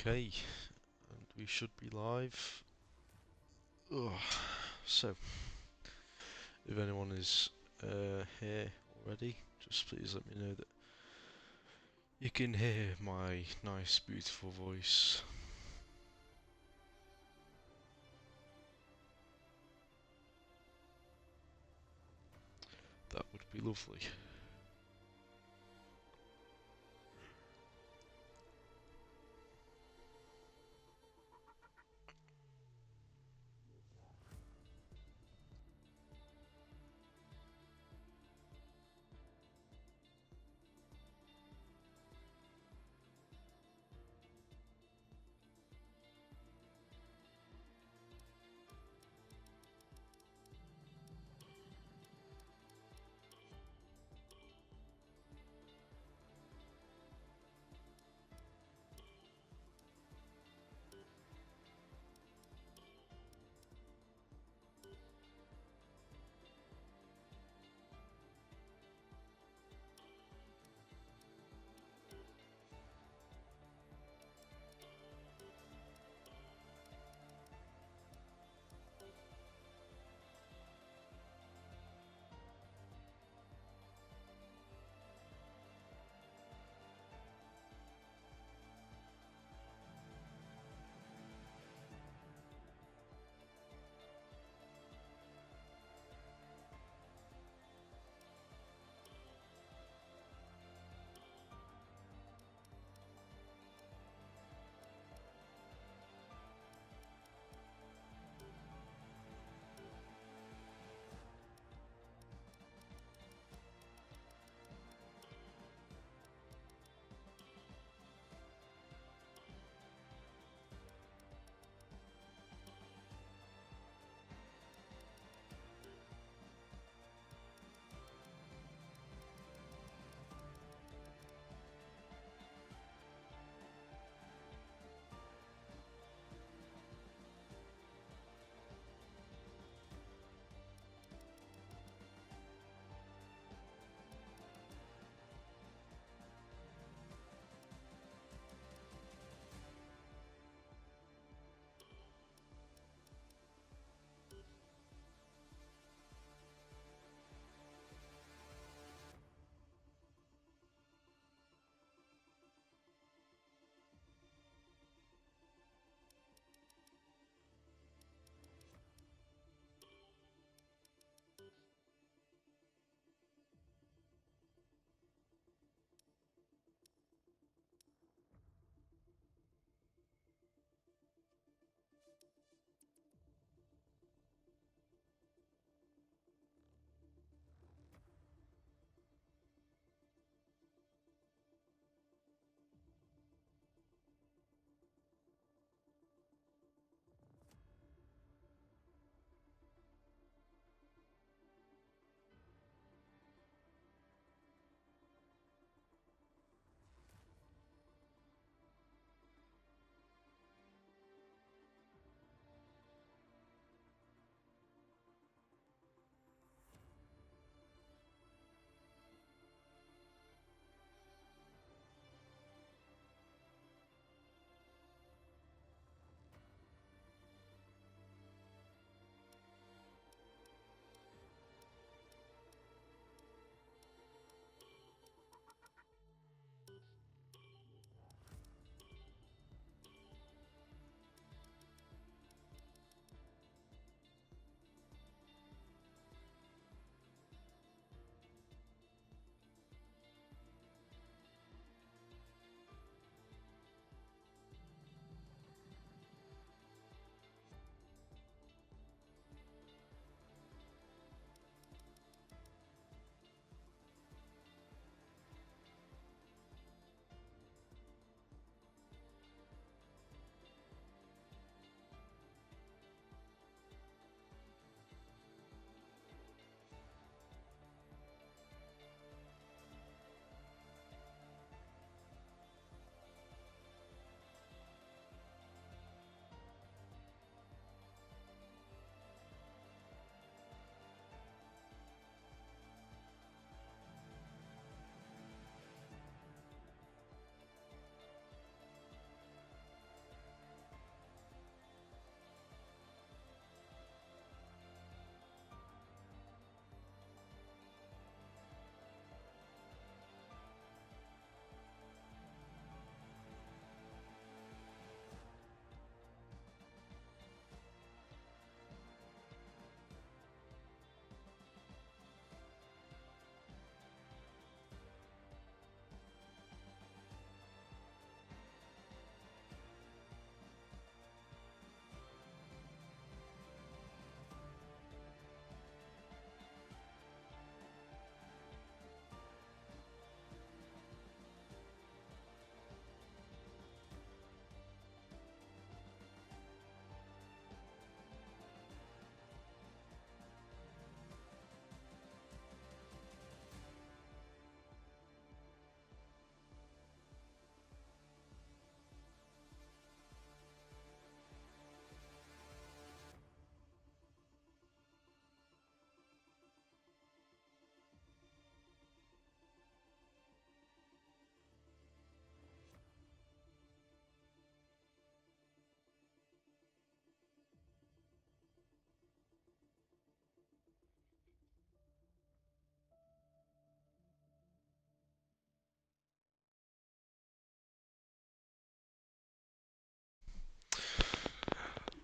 Okay, and we should be live. Ugh. So, if anyone is here already, just please let me know that you can hear my nice, beautiful voice. That would be lovely.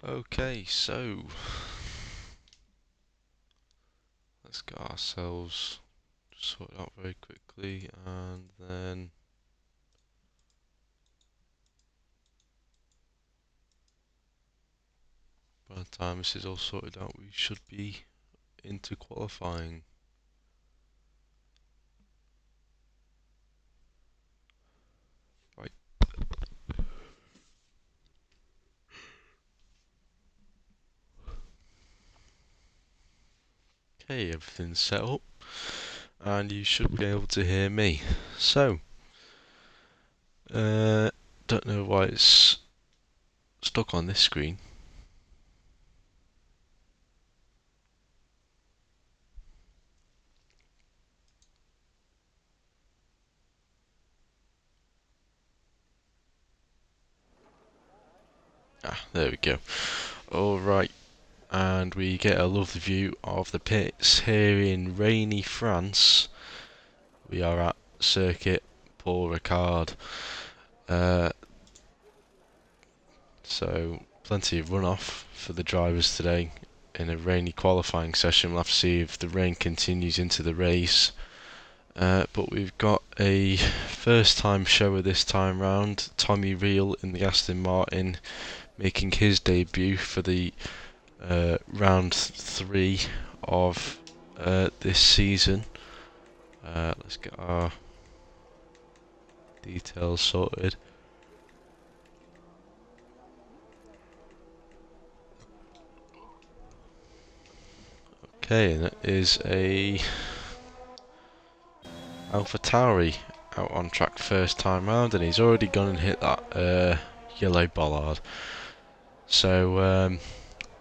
Okay, so let's get ourselves sorted out very quickly, and then by the time this is all sorted out, we should be into qualifying. Right. Okay, everything's set up, and you should be able to hear me. So, don't know why it's stuck on this screen. Ah, there we go. Alright, and we get a lovely view of the pits here in rainy France. We are at Circuit Paul Ricard. So plenty of runoff for the drivers today in a rainy qualifying session. We'll have to see if the rain continues into the race. But we've got a first time shower this time round. Tommy Reel in the Aston Martin making his debut for the round 3 of this season. Let's get our details sorted. Okay, and it is a AlphaTauri out on track first time round, and he's already gone and hit that yellow bollard. So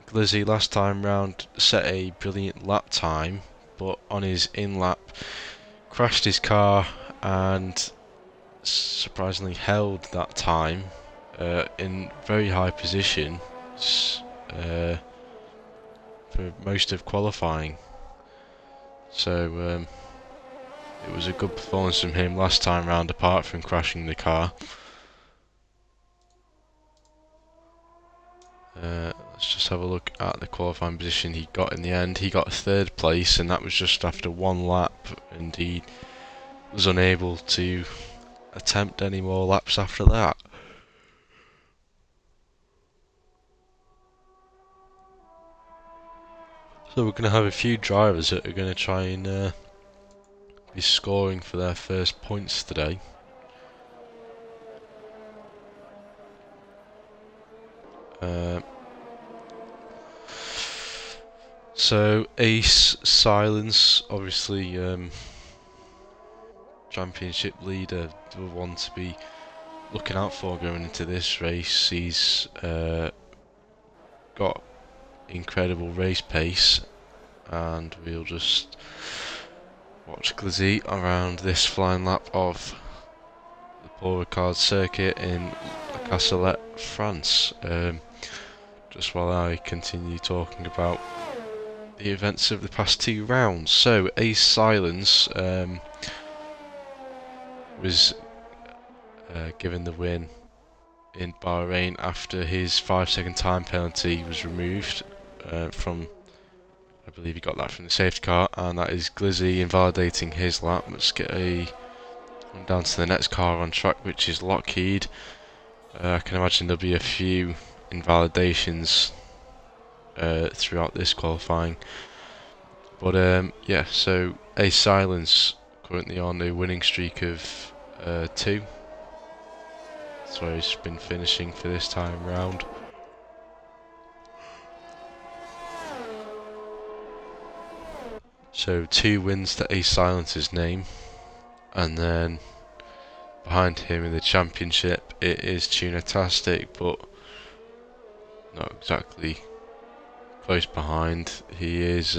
Glizzy last time round set a brilliant lap time, but on his in-lap crashed his car and surprisingly held that time in very high position for most of qualifying. So it was a good performance from him last time round, apart from crashing the car. Let's just have a look at the qualifying position he got in the end. He got 3rd place, and that was just after 1 lap, and he was unable to attempt any more laps after that. So we're going to have a few drivers that are going to try and be scoring for their first points today. So Ace Silence, obviously championship leader, the one to be looking out for going into this race. He's got incredible race pace, and we'll just watch Glizzy around this flying lap of the Paul Ricard circuit in La Castellette, France. Just while I continue talking about the events of the past 2 rounds. So Ace Silence was given the win in Bahrain after his 5-second time penalty was removed from, I believe he got that from the safety car, and that is Glizzy invalidating his lap. Let's get a run down to the next car on track, which is Lockheed. I can imagine there'll be a few invalidations throughout this qualifying. But yeah, so Ace Silence currently on a winning streak of 2. That's where he's been finishing for this time round. So 2 wins to Ace Silence's name, and then behind him in the championship it is Tunatastic, but not exactly close behind. He is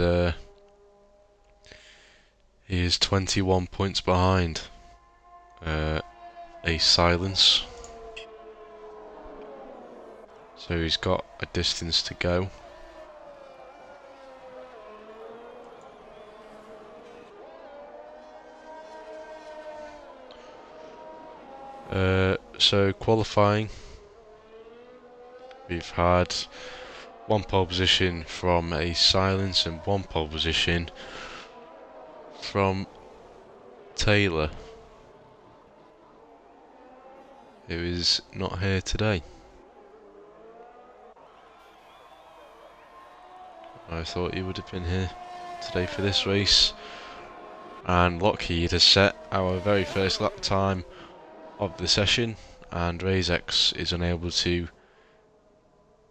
21 points behind Ace Silence, so he's got a distance to go. So qualifying, we've had one pole position from a silence and one pole position from Taylor, who is not here today. I thought he would have been here today for this race. And Lockheed has set our very first lap time of the session, and RaceX is unable to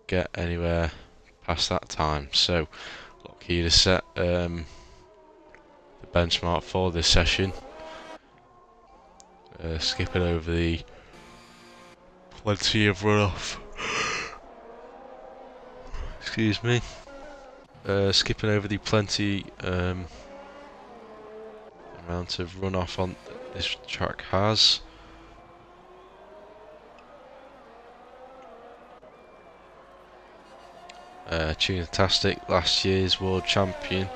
get anywhere past that time. So Lockheed has set the benchmark for this session, skipping over the plenty of runoff. Excuse me. Skipping over the plenty amount of runoff on this track has. Tunatastic, last year's world champion,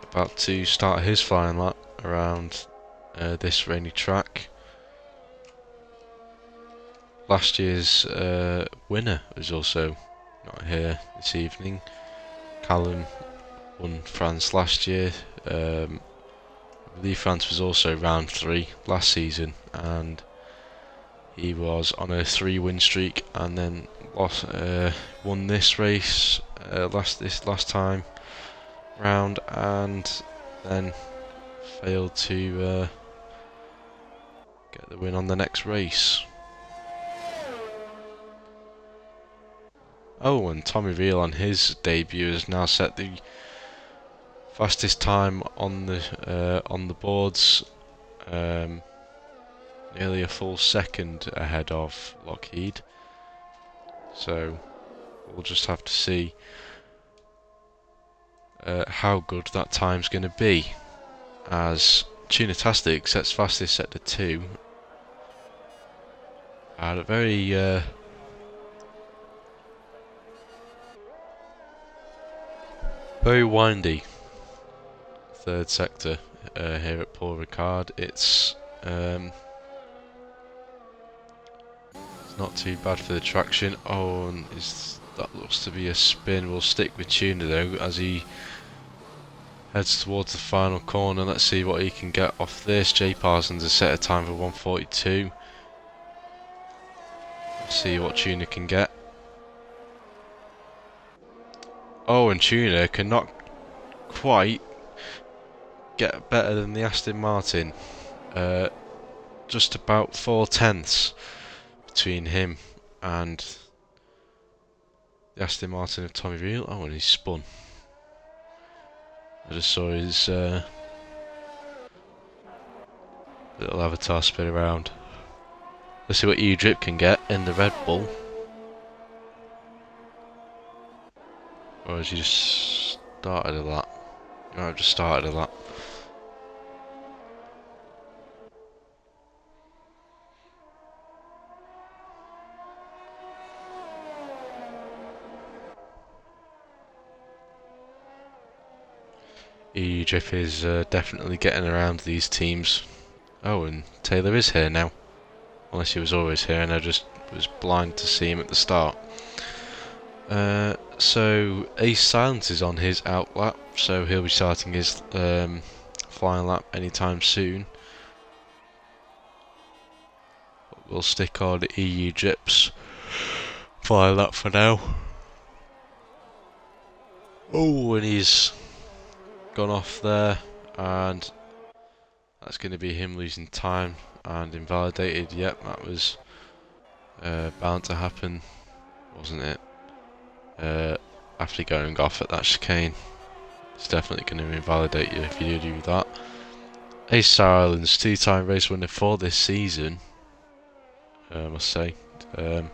about to start his flying lap around this rainy track. Last year's winner is also not here this evening. Callum won France last year. I believe France was also round 3 last season, and he was on a 3-win streak, and then won this race last time round, and then failed to get the win on the next race. Oh, and Tommy Veal on his debut has now set the fastest time on the boards, nearly a full second ahead of Lockheed. So we'll just have to see how good that time's going to be, as Tunatastic sets fastest sector 2 at a very very windy third sector here at Paul Ricard. It's not too bad for the traction. Oh, and that looks to be a spin. We'll stick with Tuna though as he heads towards the final corner. Let's see what he can get off this. Jay Parsons has set a time for 1:42. Let's see what Tuna can get. Oh, and Tuna cannot quite get better than the Aston Martin. Just about 4/10 between him and the Aston Martin of Tommy Veal. Oh, and he's spun. I just saw his little avatar spin around. Let's see what E-Drip can get in the Red Bull. Or has he just started a lap? No, I've just started a lap. E-Drip is definitely getting around these teams. Oh, and Taylor is here now. Unless he was always here and I just was blind to see him at the start. So Ace Silence is on his out lap, so he'll be starting his flying lap anytime soon. But we'll stick on E-Drip's flying lap for now. Oh, and he's gone off there, and that's going to be him losing time and invalidated. Yep, that was bound to happen, wasn't it? After going off at that chicane, it's definitely going to invalidate you if you do that. Ace Silence, 2-time race winner for this season, I must say. Can't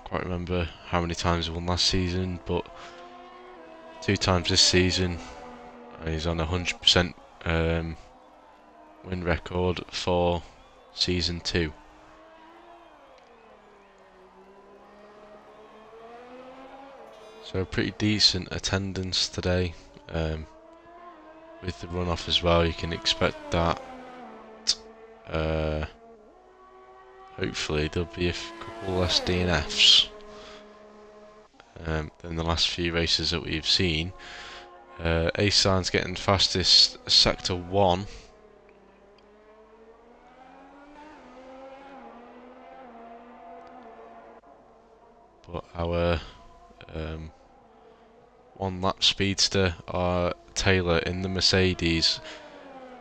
quite remember how many times he won last season, but 2 times this season. He's on a 100% win record for season 2. So pretty decent attendance today, with the runoff as well. You can expect that. Hopefully there'll be a couple less DNFs. than the last few races that we've seen. Asan's getting fastest sector 1. But our one lap speedster, Taylor in the Mercedes,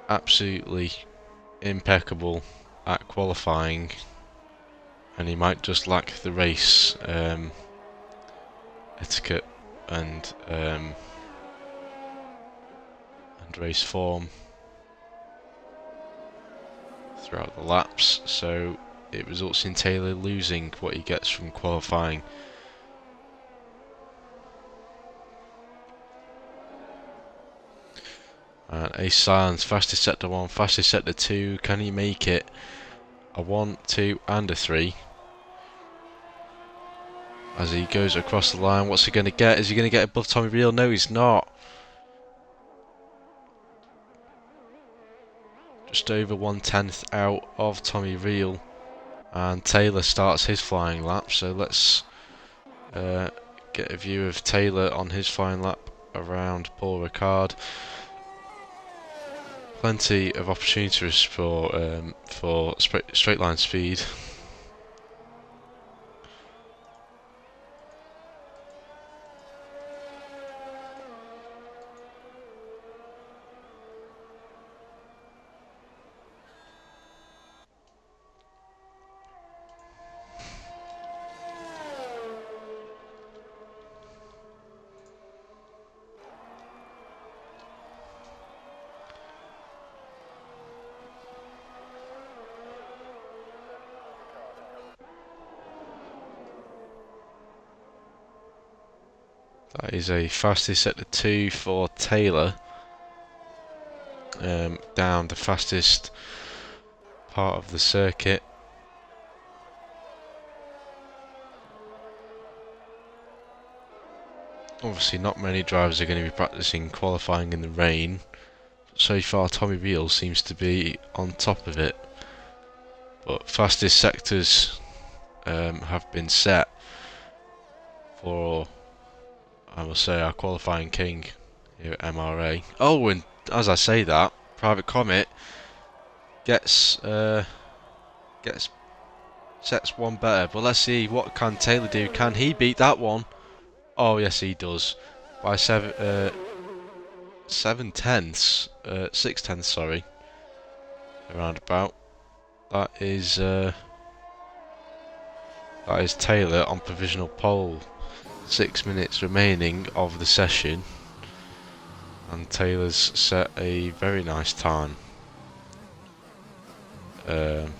absolutely impeccable at qualifying, and he might just lack the race etiquette and race form throughout the laps, so it results in Taylor losing what he gets from qualifying. And Asan's fastest sector 1, fastest sector 2. Can he make it a 1, 2 and a 3? As he goes across the line, what's he going to get? Is he going to get above Tommy Reel? No, he's not. Just over 1/10 out of Tommy Reel. And Taylor starts his flying lap, so let's get a view of Taylor on his flying lap around Paul Ricard. Plenty of opportunities for straight line speed. That is a fastest sector 2 for Taylor. Down the fastest part of the circuit. Obviously not many drivers are going to be practicing qualifying in the rain. So far Tommy Reel seems to be on top of it. But fastest sectors have been set for, I must say, our qualifying king here at MRA. Oh, and as I say that, Private Comet gets sets one better. But let's see, what can Taylor do? Can he beat that one? Oh yes, he does by 7/10, 6/10, sorry, around about. That is Taylor on provisional pole. 6 minutes remaining of the session, and Taylor's set a very nice time around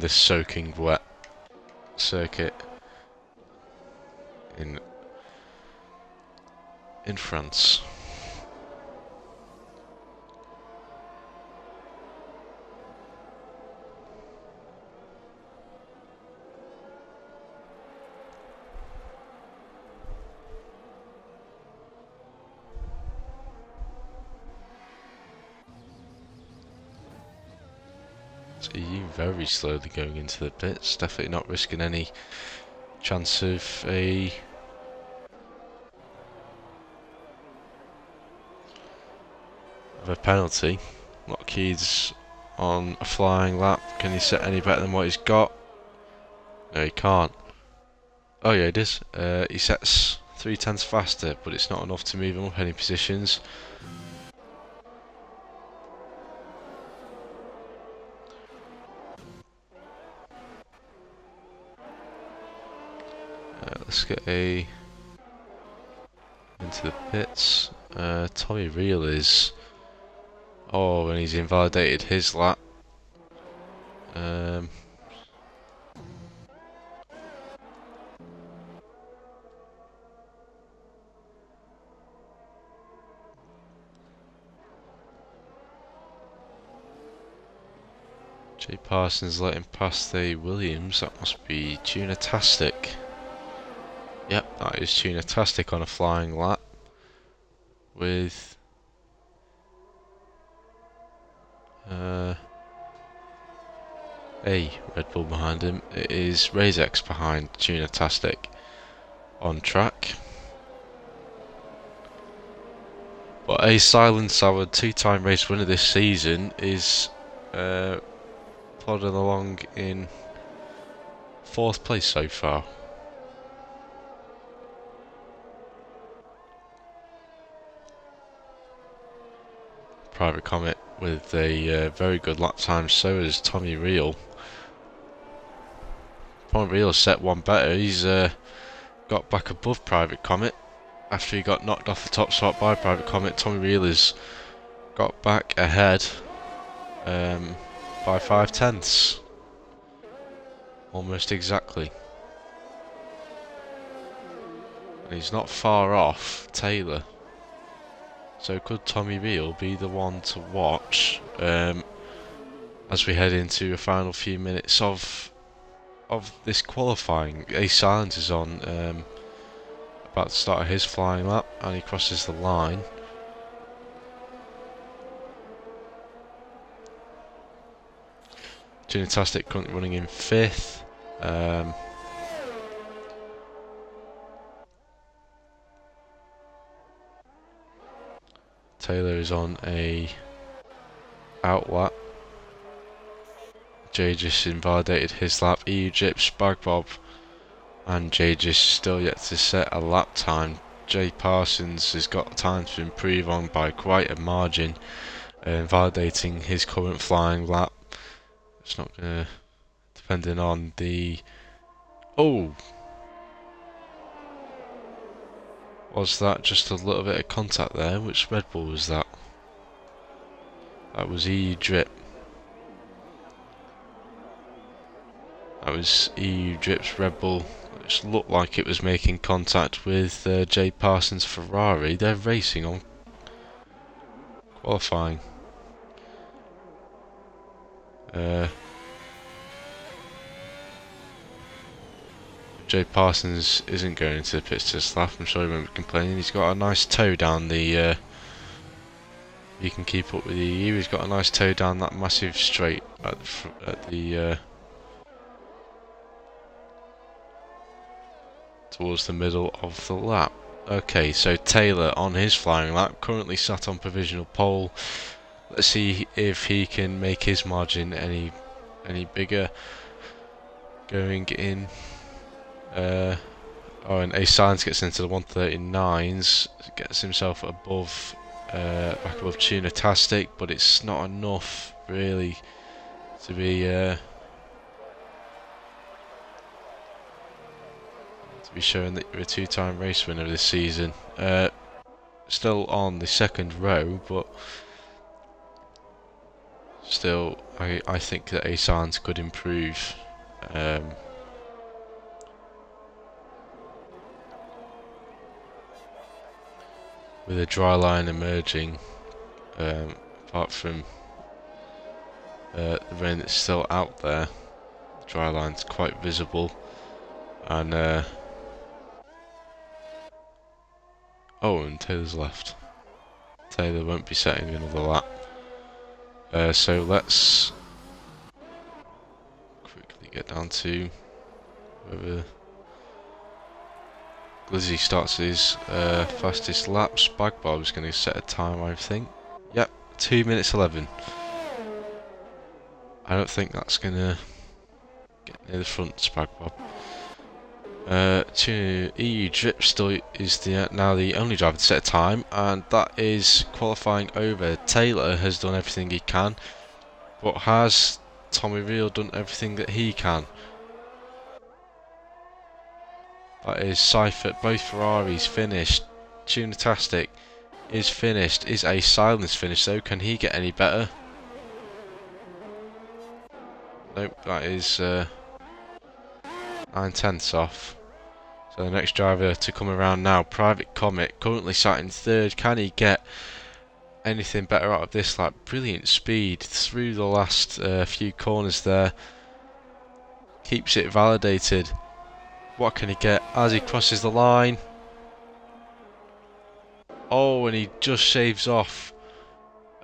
this soaking wet circuit in France. So you very slowly going into the pits, definitely not risking any chance of a penalty. Lockheed's on a flying lap. Can he set any better than what he's got? No, he can't. Oh yeah, it is. He sets 3/10 faster, but it's not enough to move him up any positions. Let's get into the pits. Tommy Reel is. Oh, and he's invalidated his lap. Jay Parsons letting past the Williams. That must be Tunatastic. Yep, that is Tunatastic on a flying lap with a Red Bull behind him. It is Razex behind Tunatastic. on track. But A Silence, our two-time race winner this season, is plodding along in 4th place so far. Private Comet with a very good lap time, so is Tommy Reel. Tommy Reel set one better. He's got back above Private Comet after he got knocked off the top spot by Private Comet. Tommy Reel has got back ahead by 5/10, almost exactly. And he's not far off Taylor. So could Tommy Reel be the one to watch as we head into the final few minutes of this qualifying? A Silence is on about to start his flying lap, and he crosses the line. Tunatastic currently running in 5th. Taylor is on a outlap. Jagis invalidated his lap. EU Jip, Spag Bob, and Jagis still yet to set a lap time. Jay Parsons has got time to improve on by quite a margin, invalidating his current flying lap. It's not gonna, depending on the. Oh! Was that just a little bit of contact there? Which Red Bull was that? That was EU Drip. That was EU Drip's Red Bull, which looked like it was making contact with Jay Parsons' Ferrari. They're racing on qualifying. Jay Parsons isn't going into the pits to slap. I'm sure he won't be complaining. He's got a nice toe down the. You can keep up with the EU. He's got a nice toe down that massive straight at the towards the middle of the lap. Okay, so Taylor on his flying lap, currently sat on provisional pole. Let's see if he can make his margin any bigger. Going in. Oh, and A Silence gets into the 139s, gets himself above, back above Tunatastic, but it's not enough really to be showing that you're a two-time race winner this season. Still on the 2nd row, but still, I think that A Silence could improve. With a dry line emerging, apart from the rain that's still out there, the dry line's quite visible, and oh, and Taylor's left. Taylor won't be setting another lap. So let's quickly get down to whoever Glizzy starts his fastest lap. Spag Bob's going to set a time, I think. Yep, 2 minutes 11. I don't think that's going to get near the front, Spag Bob. EU Drip still is now the only driver to set a time, and that is qualifying over. Taylor has done everything he can, but has Tommy Reel done everything that he can? That is Seifert. Both Ferraris finished. Tunatastic is finished. Is A Silence finished though? Can he get any better? Nope, that is 9/10 off. So the next driver to come around now, Private Comet, currently sat in 3rd. Can he get anything better out of this lap? Brilliant speed through the last few corners there. Keeps it validated. What can he get as he crosses the line? Oh, and he just shaves off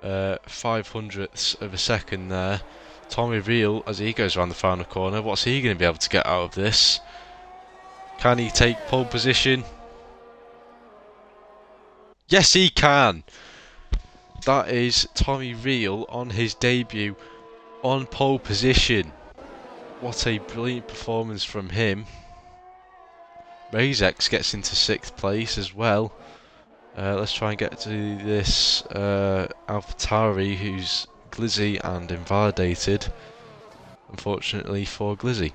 5/100ths of a second there. Tommy Reel, as he goes around the final corner, what's he going to be able to get out of this? Can he take pole position? Yes, he can! That is Tommy Reel on his debut on pole position. What a brilliant performance from him. Razex gets into 6th place as well. Let's try and get to this AlphaTauri, who's Glizzy and invalidated, unfortunately for Glizzy.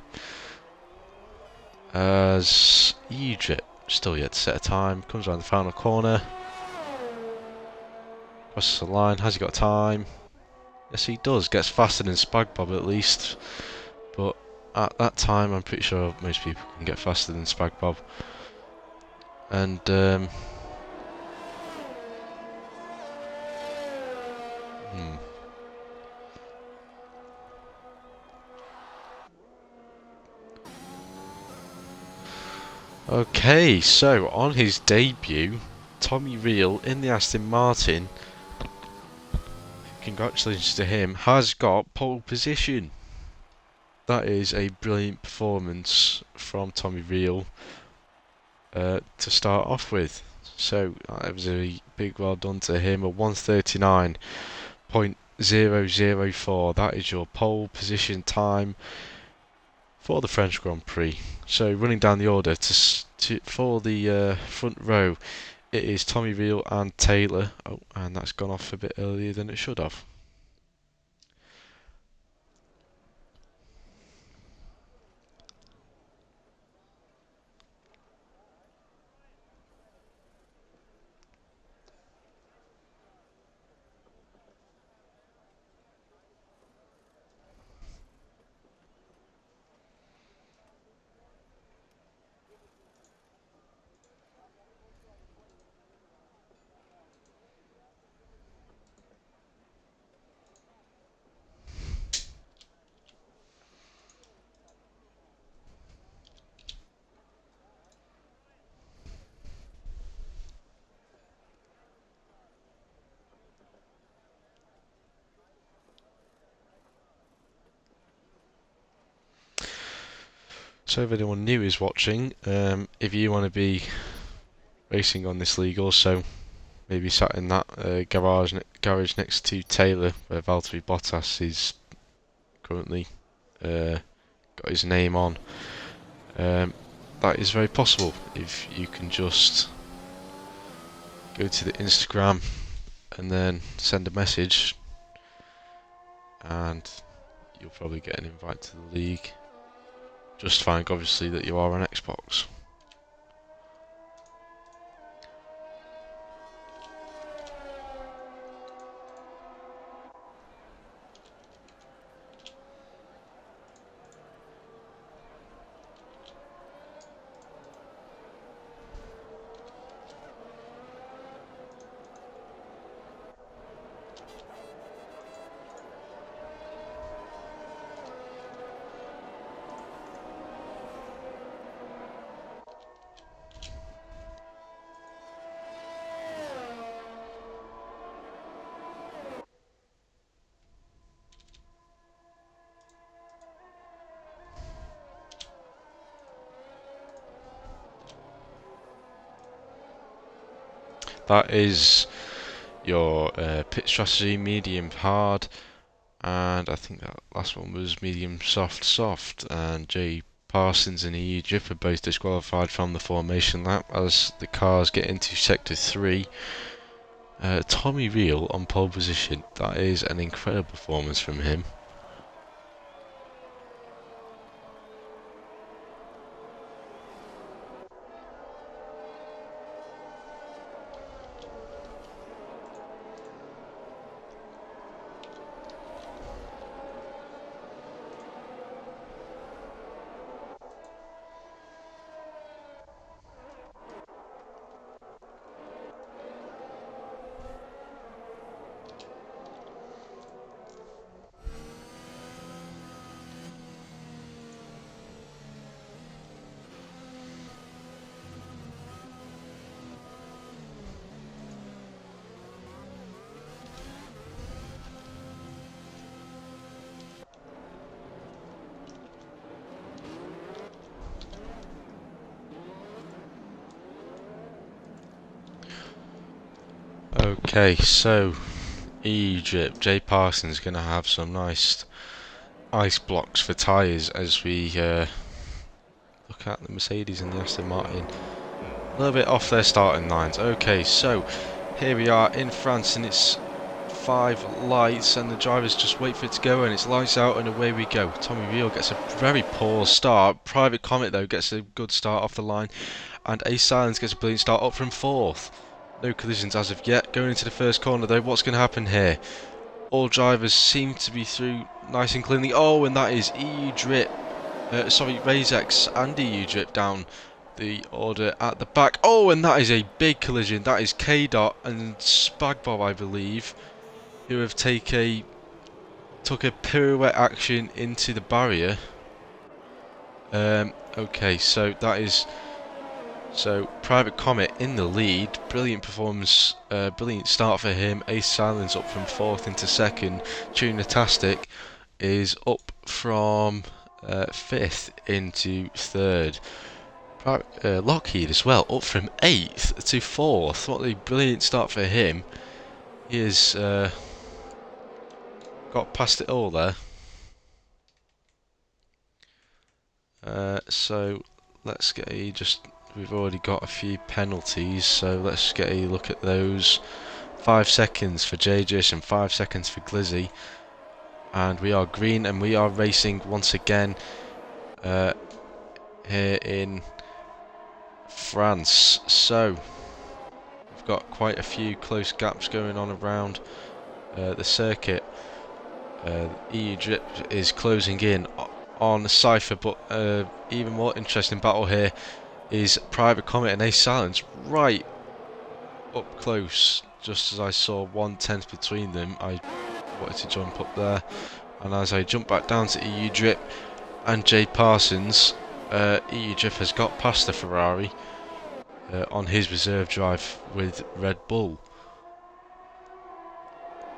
As Egypt still yet to set a time, comes around the final corner, crosses the line. Has he got time? Yes, he does. Gets faster than Spagbob at least, but at that time, I'm pretty sure most people can get faster than Spagbob. And okay, so on his debut, Tommy Reel in the Aston Martin, congratulations to him, has got pole position. That is a brilliant performance from Tommy Reel to start off with. So that was a big well done to him. A 139.004. That is your pole position time for the French Grand Prix. So running down the order for the front row, it is Tommy Reel and Taylor. Oh, and that's gone off a bit earlier than it should have. So if anyone new is watching, if you want to be racing on this league also, maybe sat in that garage next to Taylor, where Valtteri Bottas is currently got his name on. That is very possible if you can just go to the Instagram and then send a message, and you'll probably get an invite to the league. Just find obviously that you are on Xbox. That is your pit strategy, medium hard, and I think that last one was medium soft, and Jay Parsons and Egypt are both disqualified from the formation lap as the cars get into sector 3. Tommy Reel on pole position, that is an incredible performance from him. Okay, so Egypt, Jay Parsons going to have some nice ice blocks for tyres as we look at the Mercedes and the Aston Martin. A little bit off their starting lines. Okay, so here we are in France and it's 5 lights and the drivers just wait for it to go and it's lights out and away we go. Tommy Reel gets a very poor start. Private Comet though gets a good start off the line and Ace Silence gets a brilliant start up from 4th. No collisions as of yet. Going into the first corner though, what's going to happen here? All drivers seem to be through nice and cleanly. Oh, and that is EU Drip. Razex and EU Drip down the order at the back. Oh, and that is a big collision. That is K-Dot and Spagbob, I believe, who have took a pirouette action into the barrier. Okay, so that is... So, Private Comet in the lead, brilliant performance, brilliant start for him. Ace Silence up from 4th into 2nd. Tunatastic is up from 5th into 3rd. Lockheed as well, up from 8th to 4th. What a brilliant start for him. He has got past it all there. So, let's get a We've already got a few penalties, so let's get a look at those. 5 seconds for JJS and 5 seconds for Glizzy. And we are green and we are racing once again here in France. So, we've got quite a few close gaps going on around the circuit. EU Drip is closing in on Cypher, but even more interesting battle here is Private Comet and Ace Silence right up close. Just as I saw 1/10 between them, I wanted to jump up there, and as I jump back down to EU Drip and Jay Parsons, EU Drip has got past the Ferrari on his reserve drive with Red Bull.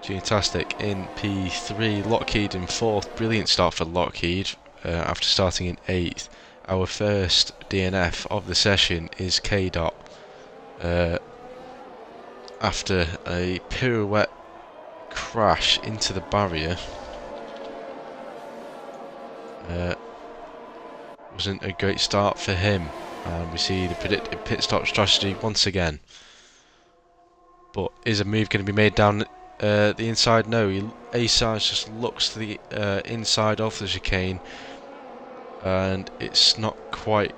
Fantastic in P3, Lockheed in 4th, brilliant start for Lockheed after starting in 8th. Our first DNF of the session is K-Dot after a pirouette crash into the barrier. Wasn't a great start for him, and we see the predicted pit stop strategy once again. But is a move going to be made down the inside? No, Ace just looks to the inside of the chicane, and it's not quite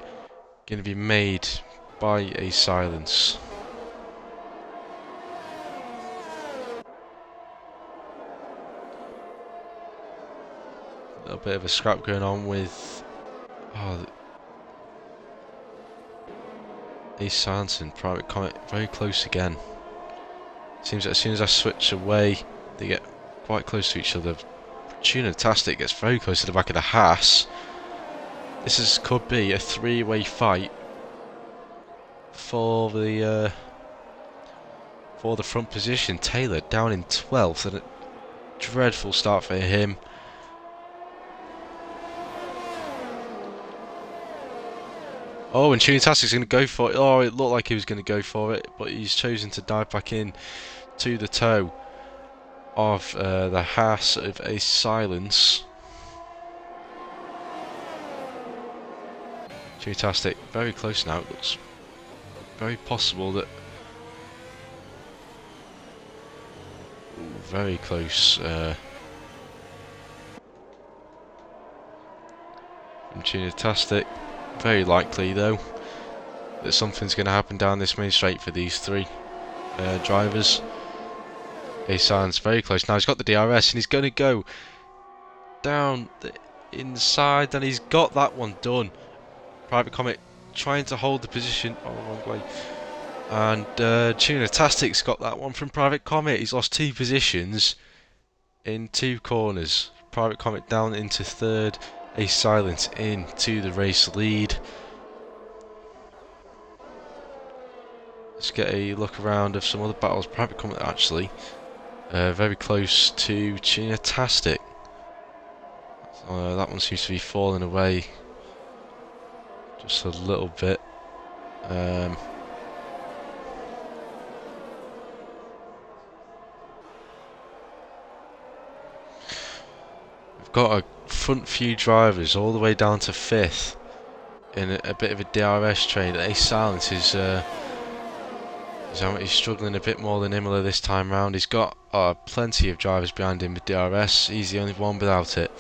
going to be made by a Silence. A little bit of a scrap going on with Ace Silence and Private Comet very close again. Seems that as soon as I switch away, they get quite close to each other. Tunatastic gets very close to the back of the Haas. This could be a 3-way fight for the front position. Taylor down in 12th, and a dreadful start for him. Oh, and Tunatastic's going to go for it. Oh, it looked like he was going to go for it, but he's chosen to dive back in to the toe of the Haas of Ace Silence. Fantastic, very close now. It looks very possible that... very close. From Fantastic. Very likely though that something's going to happen down this main straight for these 3 drivers. Ace Silence very close. Now he's got the DRS and he's going to go down the inside, and he's got that one done. Private Comet trying to hold the position. Oh, wrong way. And Tunatastic's got that one from Private Comet. He's lost 2 positions in 2 corners. Private Comet down into 3rd. Ace Silence into the race lead. Let's get a look around of some other battles. Private Comet actually very close to Tunatastic. That one seems to be falling away just a little bit. got a front few drivers all the way down to 5th in a bit of a DRS train. Ace Silence is he's struggling a bit more than Imola this time round. He's got plenty of drivers behind him with DRS. He's the only one without it.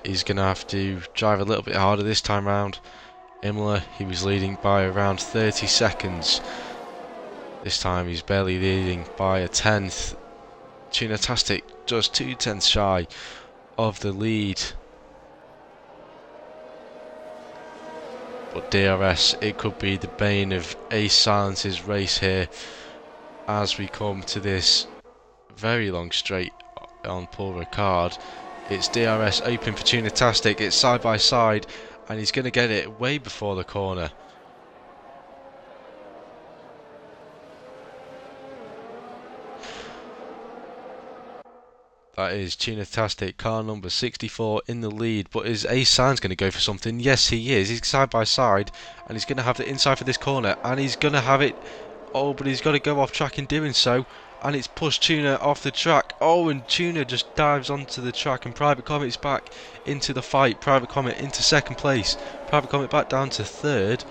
He's going to have to drive a little bit harder this time round. Imola, he was leading by around 30 seconds. This time he's barely leading by a tenth. Tunatastic just 2/10 shy of the lead. But DRS, it could be the bane of Ace Silence's race here as we come to this very long straight on Paul Ricard. It's DRS open for Tunatastic, it's side by side, and he's going to get it way before the corner. That is Tunatastic, car number 64 in the lead, but is Ace Silence going to go for something? Yes, he is. He's side by side, and he's going to have the inside for this corner, and he's going to have it. Oh, but he's got to go off track in doing so, and it's pushed Tuna off the track. Oh, and Tuna just dives onto the track, and Private Comet's back into the fight. Private Comet into second place. Private Comet back down to third.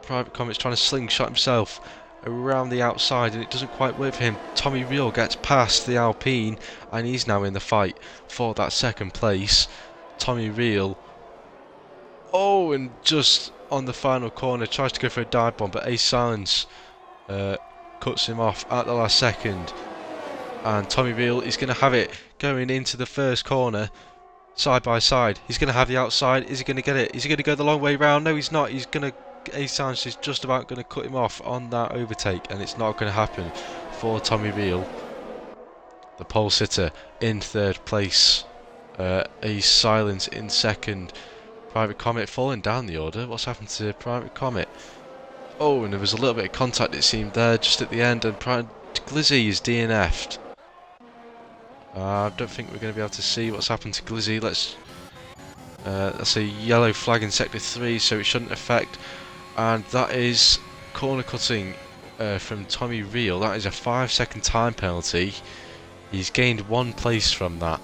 Private Comet's trying to slingshot himself around the outside, and it doesn't quite work for him. Tommy Real gets past the Alpine, and he's now in the fight for that second place. Tommy Real, oh, and just on the final corner tries to go for a dive bomb, but Ace Silence cuts him off at the last second, and Tommy Real is going to have it going into the first corner side by side. He's going to have the outside. Is he going to get it? Is he going to go the long way round? No, he's not. He's going to Ace Silence is just about going to cut him off on that overtake, and it's not going to happen for Tommy Real, the pole sitter, in third place. Ace Silence in second. Private Comet falling down the order. What's happened to Private Comet? Oh, and there was a little bit of contact, it seemed, there just at the end, and Glizzy is DNF'd. I don't think we're going to be able to see what's happened to Glizzy. That's a yellow flag in sector 3, so it shouldn't affect. And that is corner cutting from Tommy Real. That is a 5-second time penalty. He's gained 1 place from that.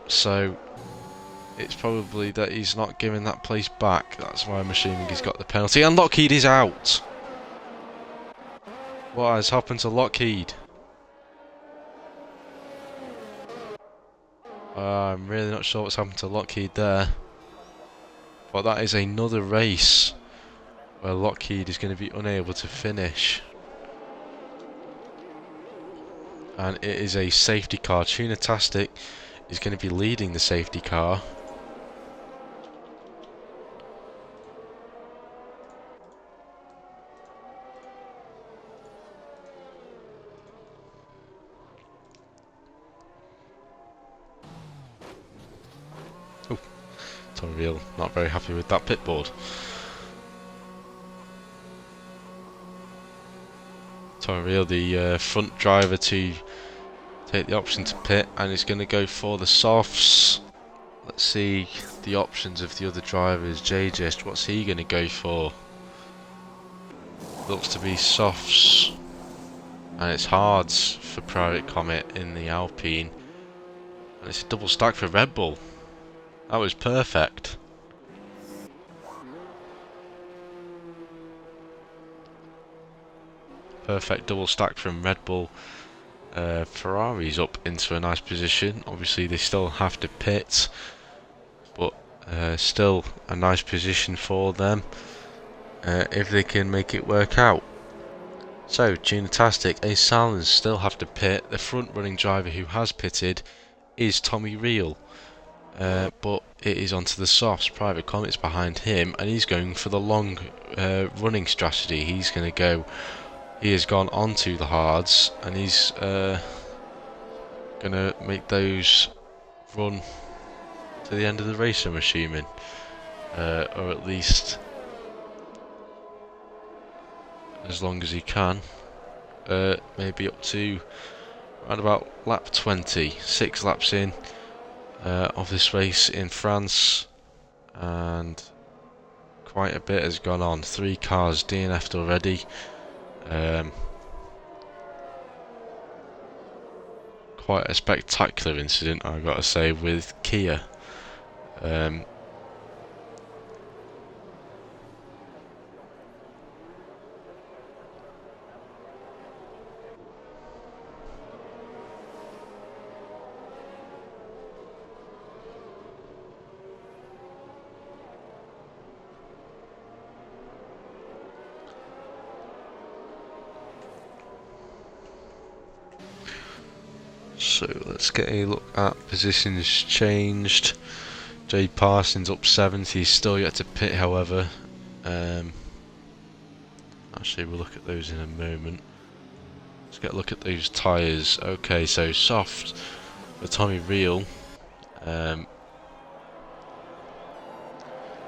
So it's probably that he's not giving that place back. That's why I'm assuming he's got the penalty. And Lockheed is out. What has happened to Lockheed? I'm really not sure what's happened to Lockheed there. But that is another race where Lockheed is going to be unable to finish. And it is a safety car. Tunatastic is going to be leading the safety car. Oh, Tommy Real not very happy with that pit board. Tommy Real, the front driver, to take the option to pit, and he's going to go for the softs. Let's see the options of the other drivers. JGist, what's he going to go for? Looks to be softs, and it's hards for Private Comet in the Alpine, and it's a double stack for Red Bull. That was perfect. Perfect double stack from Red Bull. Ferrari's up into a nice position. Obviously they still have to pit, but still a nice position for them if they can make it work out. So Tunatastic, Ace Silence still have to pit. The front running driver who has pitted is Tommy Real, but it is onto the softs. Private Comet's behind him, and he's going for the long running strategy. He's going to go. He has gone onto the hards, and he's going to make those run to the end of the race, I'm assuming, or at least as long as he can. Maybe up to around about lap 20, 6 laps in of this race in France, and quite a bit has gone on. 3 cars DNF'd already. quite a spectacular incident, I've got to say, with Kia. Um, so let's get a look at positions changed. Jay Parsons up 70, still yet to pit, however. Actually, we'll look at those in a moment. Let's get a look at those tyres. Okay, so soft for Tommy Reel.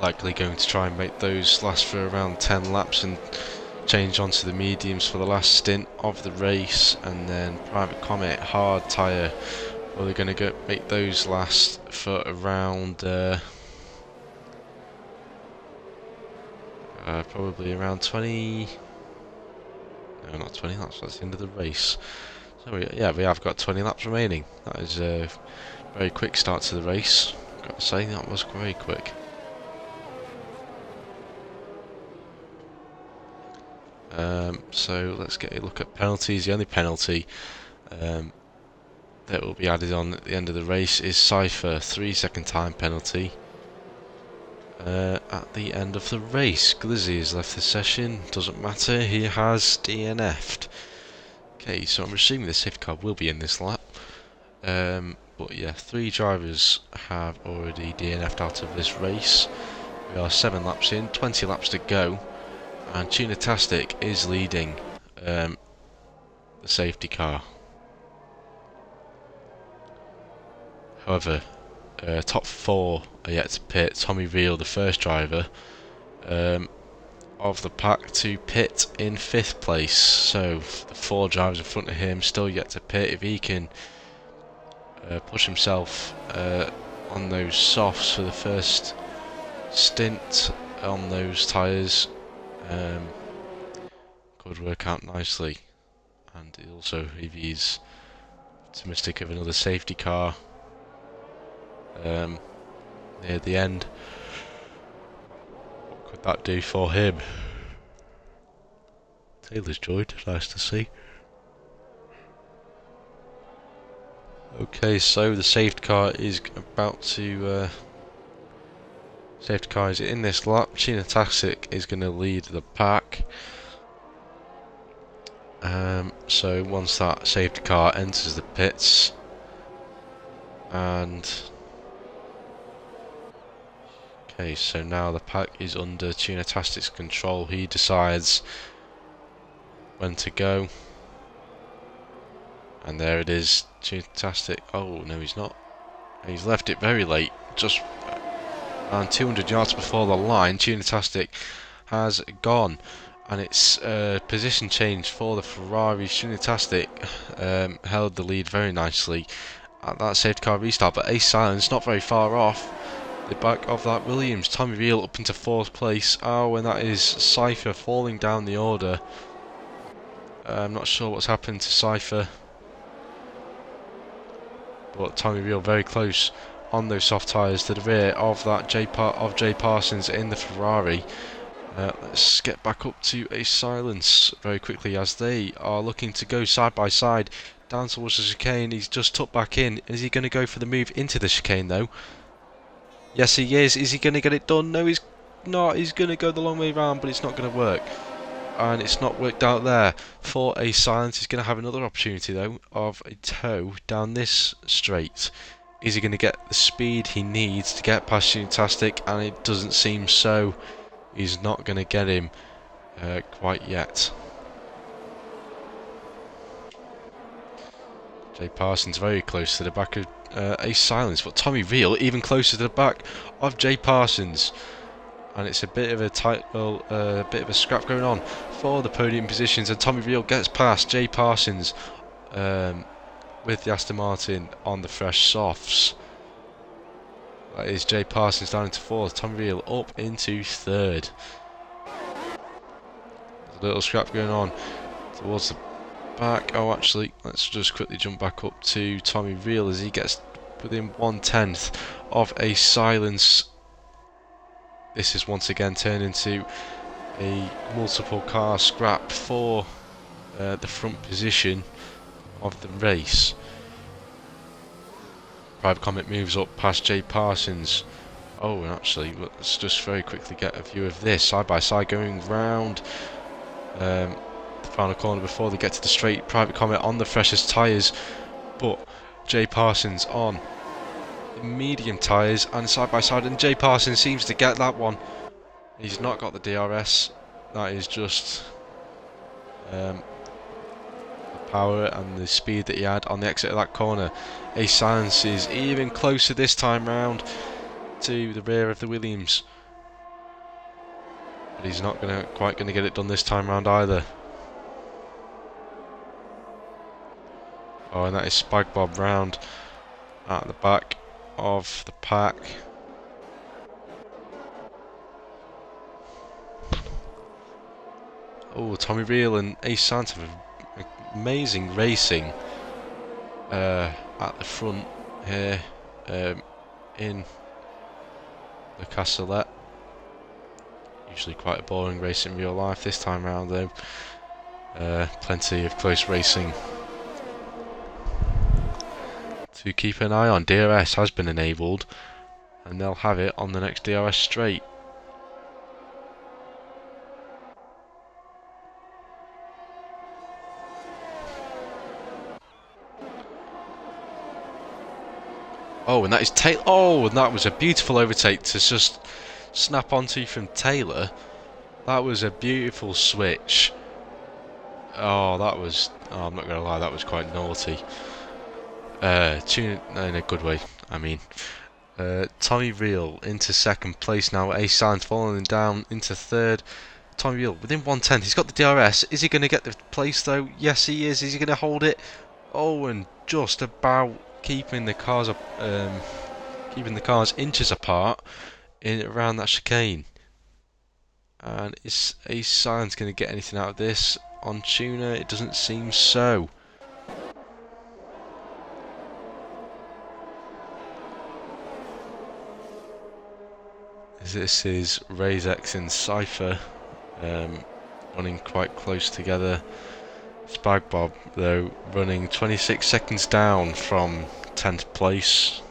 Likely going to try and make those last for around 10 laps and change onto the mediums for the last stint of the race. And then Private Comet hard tyre. Well, they're going to make those last for around probably around 20. No, not 20 laps. That's the end of the race. So we have got 20 laps remaining. That is a very quick start to the race. Got to say, that was very quick. So let's get a look at penalties. The only penalty that will be added on at the end of the race is Cypher, 3-second time penalty. At the end of the race, Glizzy has left the session. Doesn't matter, he has DNF'd. Okay, so I'm assuming the safety car will be in this lap. But yeah, 3 drivers have already DNF'd out of this race. We are 7 laps in, 20 laps to go, and Tunatastic is leading the safety car. However, top 4 are yet to pit. Tommy Reel, the first driver of the pack, to pit in 5th place. So the 4 drivers in front of him still yet to pit. If he can push himself on those softs for the first stint on those tyres, could work out nicely. And also, if he's optimistic of another safety car near the end, what could that do for him? Taylor's joined, nice to see. Okay, so the safety car is about to safety car is in this lap. Tunatastic is going to lead the pack. So once that safety car enters the pits, and okay, so now the pack is under Tunatastic's control. He decides when to go, and there it is. Tunatastic. Oh no, he's not. He's left it very late, just around 200 yards before the line. Tunatastic has gone, and it's position change for the Ferrari. Tunatastic held the lead very nicely at that safety car restart, but Ace Silence not very far off the back of that Williams. Tommy Reel up into 4th place. Oh, and that is Cypher falling down the order. I'm not sure what's happened to Cypher, but Tommy Reel very close on those soft tyres to the rear of that Jay Parsons in the Ferrari. Let's get back up to Ace Silence very quickly as they are looking to go side by side down towards the chicane. He's just tucked back in. Is he going to go for the move into the chicane though? Yes, he is. Is he going to get it done? No, he's not. He's going to go the long way round, but it's not going to work. And it's not worked out there for Ace Silence. He's going to have another opportunity though of a tow down this straight. Is he going to get the speed he needs to get past Tunatastic? And it doesn't seem so. He's not going to get him quite yet. Jay Parsons very close to the back of Ace Silence, but Tommy Reel even closer to the back of Jay Parsons. And it's a bit of a tight, bit of a scrap going on for the podium positions. And Tommy Reel gets past Jay Parsons with the Aston Martin on the fresh softs. That is Jay Parsons down into 4th, Tommy Reel up into 3rd. There's a little scrap going on towards the back. Oh, actually, let's just quickly jump back up to Tommy Reel as he gets within 1/10 of a silence. This is once again turned into a multiple car scrap for the front position of the race. Private Comet moves up past Jay Parsons. Oh, and actually, let's just very quickly get a view of this. Side by side going round the final corner before they get to the straight. Private Comet on the freshest tyres, but Jay Parsons on the medium tyres and side by side. And Jay Parsons seems to get that one. He's not got the DRS. That is just the power and the speed that he had on the exit of that corner. Ace Silence is even closer this time round to the rear of the Williams, but he's not quite going to get it done this time round either. Oh, and that is Spag Bob round at the back of the pack. Oh, Tommy Reel and Ace Silence have amazing racing at the front here in the Castellet. Usually quite a boring race in real life. This time around though, plenty of close racing to keep an eye on. DRS has been enabled and they'll have it on the next DRS straight. Oh, and that is Taylor. Oh, and that was a beautiful overtake to just snap onto from Taylor. That was a beautiful switch. Oh, that was... Oh, I'm not going to lie, that was quite naughty. In a good way, I mean. Tommy Reel into second place now. Ace Silence falling down into third. Tommy Reel within 1/10. He's got the DRS. Is he going to get the place though? Yes, he is. Is he going to hold it? Oh, and just about keeping the cars up, keeping the cars inches apart in around that chicane. And is Ace Silence going to get anything out of this? On tuner, it doesn't seem so. This is Razex and Cypher running quite close together. Spag Bob, though, running 26 seconds down from 10th place.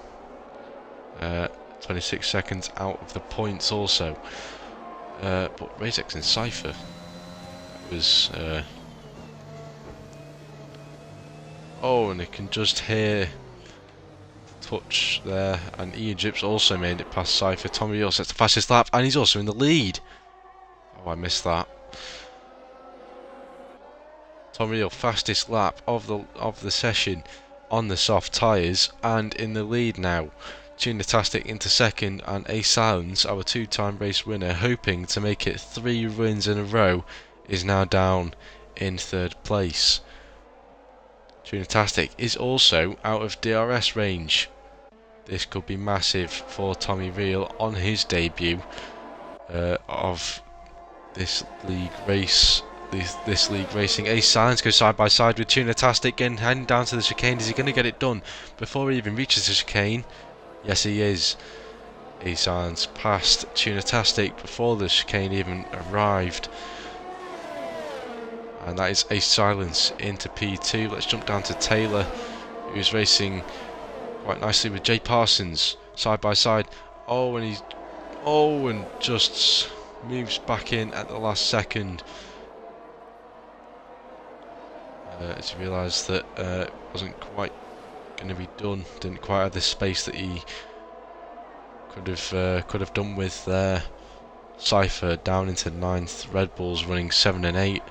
26 seconds out of the points also. But Razex and Cypher was... oh, and it can just hear touch there, and Egypt's also made it past Cypher. Tommy Reel sets the fastest lap, and he's also in the lead. Oh, I missed that. Tommy Reel fastest lap of the session on the soft tyres, and in the lead now. Tunatastic into second, and Ace Silence, our two-time race winner, hoping to make it 3 wins in a row, is now down in third place. Tunatastic is also out of DRS range. This could be massive for Tommy Reel on his debut of this league race. This league racing. Ace Silence goes side by side with Tunatastic and heading down to the chicane. Is he going to get it done before he even reaches the chicane? Yes, he is. Ace Silence passed Tunatastic before the chicane even arrived. And that is Ace Silence into P2. Let's jump down to Taylor, who's racing quite nicely with Jay Parsons side by side. Oh, and he's and just moves back in at the last second. As he realised that it wasn't quite going to be done. Didn't quite have the space that he could have done with Cypher down into 9th. Red Bull's running 7 and 8.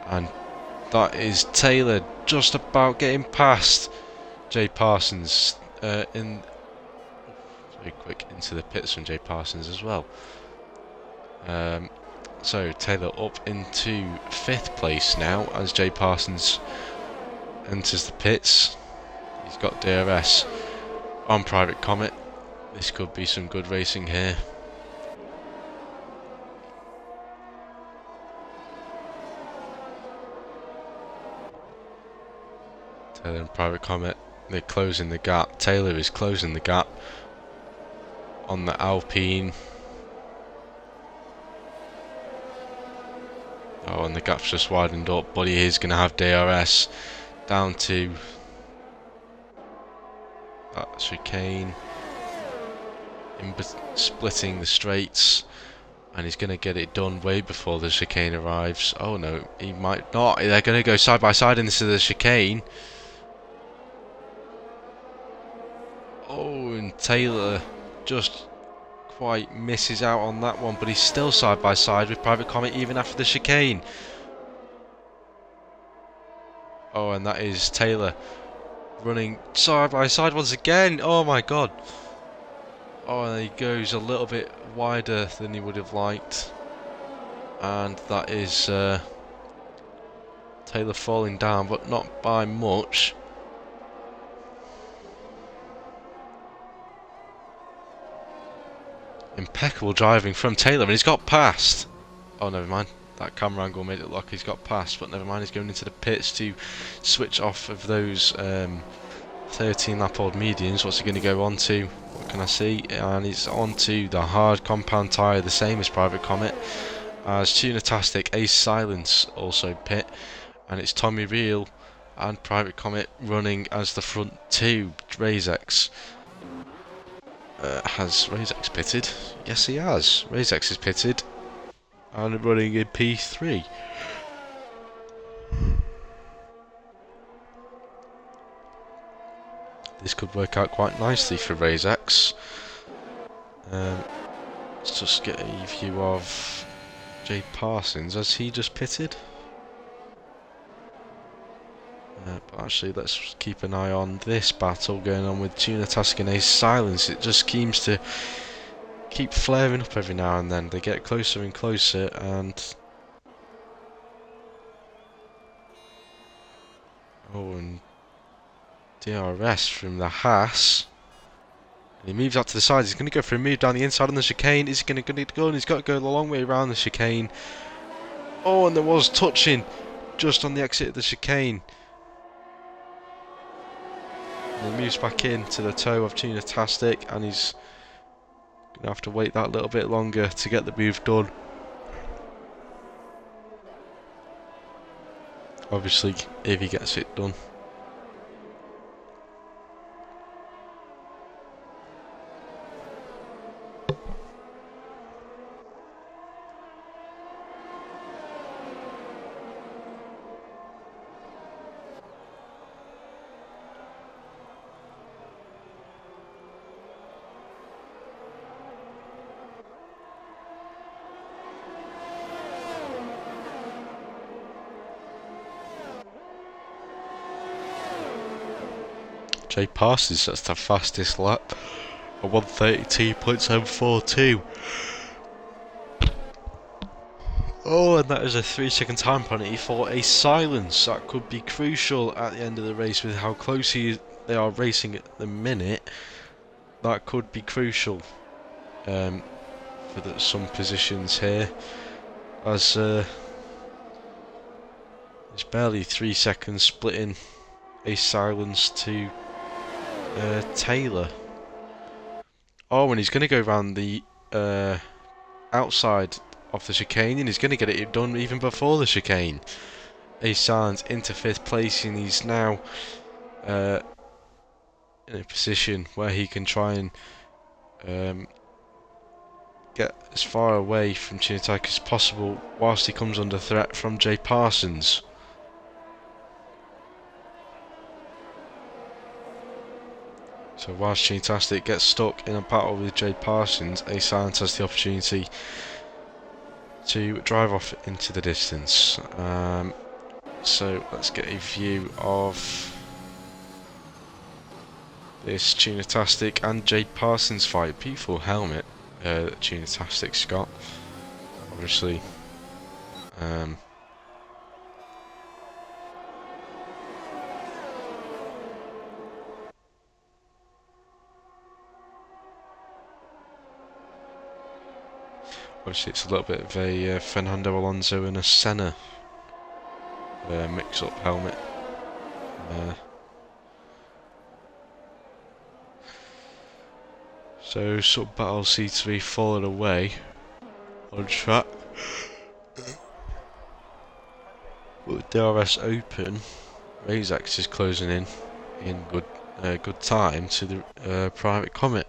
And that is Taylor just about getting past Jay Parsons in very quick into the pits from Jay Parsons as well. So Taylor up into 5th place now as Jay Parsons enters the pits. He's got DRS on Private Comet. This could be some good racing here. Taylor and Private Comet, they're closing the gap. Taylor is closing the gap on the Alpine. Oh, and the gap's just widened up. But he is going to have DRS down to that chicane, splitting the straights, and he's going to get it done way before the chicane arrives. Oh no, he might not. They're going to go side by side into the chicane. Oh, and Taylor just quite misses out on that one, but he's still side by side with Private Comet even after the chicane. Oh, and that is Taylor running side by side once again. Oh my god. Oh, and he goes a little bit wider than he would have liked, and that is Taylor falling down, but not by much. Impeccable driving from Taylor, and he's got past. Oh, never mind. That camera angle made it look like he's got past, but never mind. He's going into the pits to switch off of those 13 lap old mediums. What's he going to go on to? What can I see? And he's on to the hard compound tyre, the same as Private Comet. As Tunatastic, Ace Silence also pit, and it's Tommy Real and Private Comet running as the front two. Razex. Has Razex pitted? Yes, he has. Razex is pitted and running in P3. This could work out quite nicely for Razex. Let's just get a view of Jay Parsons. Has he just pitted? But actually, let's keep an eye on this battle going on with Tunatastic and Ace Silence. It just seems to keep flaring up every now and then. They get closer and closer, and oh, and DRS from the Haas. He moves out to the side. He's going to go for a move down the inside on the chicane. Is he going to go? And he's got to go the long way around the chicane. Oh, and there was touching just on the exit of the chicane. And he moves back into the toe of Tunatastic, and he's going to have to wait that little bit longer to get the move done. Obviously, if he gets it done. Jay Parsons, that's the fastest lap, a 1:32.742. Oh, and that is a 3-second time penalty for a silence. That could be crucial at the end of the race with how close they are racing at the minute. That could be crucial for some positions here, as it's barely 3 seconds splitting a silence to Taylor. Oh, and he's going to go around the outside of the chicane, and he's going to get it done even before the chicane. Ace Silence into 5th place, and he's now in a position where he can try and get as far away from Tunatastic as possible whilst he comes under threat from Jay Parsons. So whilst Tunatastic gets stuck in a battle with Jay Parsons, Ace Silence has the opportunity to drive off into the distance. So let's get a view of this Tunatastic and Jay Parsons fight. Beautiful helmet that Tunatastic's got. Obviously, obviously it's a little bit of a Fernando Alonso and a Senna mix-up helmet. So sub battle seems to be falling away on track. With DRS open, Razax is closing in good time to the private comet.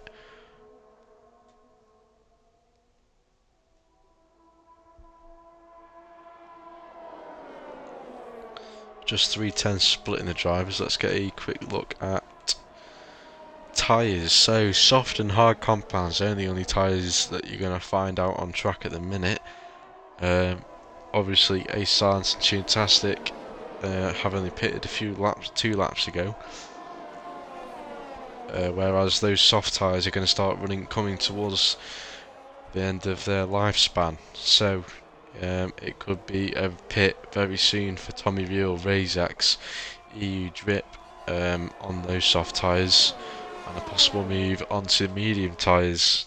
Just 310 splitting the drivers. Let's get a quick look at tyres. So soft and hard compounds are the only tyres that you're going to find out on track at the minute. Obviously Ace Silence and Tunetastic have only pitted a few laps, 2 laps ago. Whereas those soft tyres are going to start coming towards the end of their lifespan. So it could be a pit very soon for Tommy Real, Razax, EU Drip on those soft tyres, and a possible move onto medium tyres.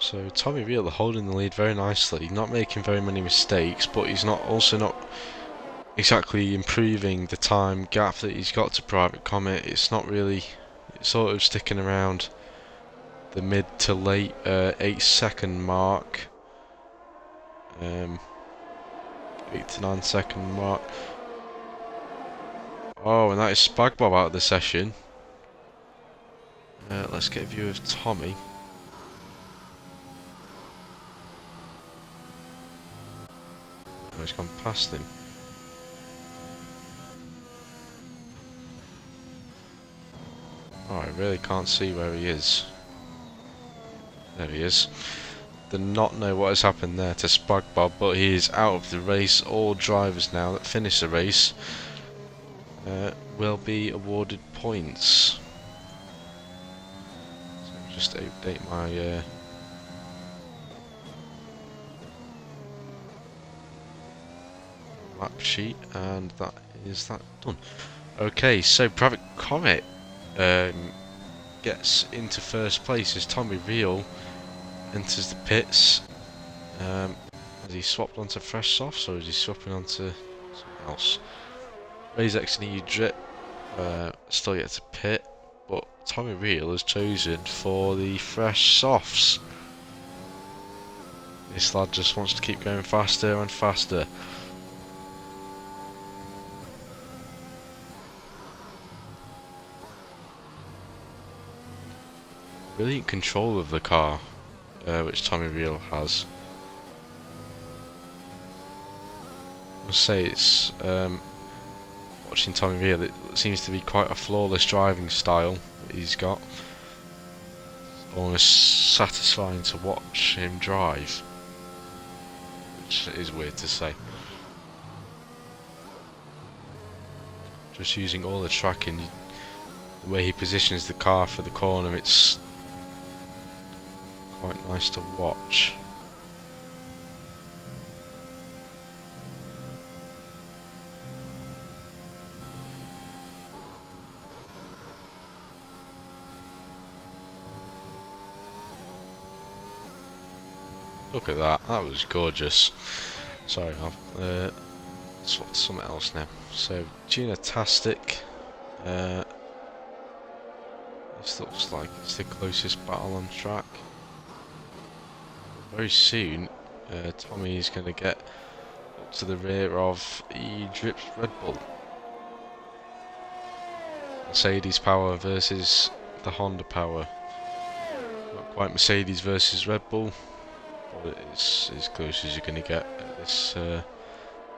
So Tommy Real holding the lead very nicely, not making very many mistakes, but he's also not exactly improving the time gap that he's got to Private Comet. It's not really, it's sort of sticking around the mid to late 8-second mark, 8 to 9 second mark. Oh, and that is Spagbob out of the session. Let's get a view of Tommy. Oh, he's gone past him. Oh, I really can't see where he is. There he is. Do not know what has happened there to Spagbob, but he is out of the race. All drivers now that finish the race will be awarded points. So just update my lap sheet, and that is that done. Okay, so Private Comet gets into first place as Tommy Real enters the pits. Has he swapped onto fresh softs, or is he swapping onto something else? Razax and EU Drip still yet to pit, but Tommy Real has chosen for the fresh softs. This lad just wants to keep going faster and faster. Brilliant control of the car, which Tommy Real has. I must say, it's watching Tommy Real, it seems to be quite a flawless driving style that he's got. It's almost satisfying to watch him drive, which is weird to say. Just using all the tracking, the way he positions the car for the corner, it's quite nice to watch. Look at that, that was gorgeous. Sorry, I've swapped to something else now. So, Tunetastic. This looks like it's the closest battle on track. Very soon, Tommy is going to get up to the rear of Drip's Red Bull. Mercedes power versus the Honda power. Not quite Mercedes versus Red Bull, but it's as close as you're going to get at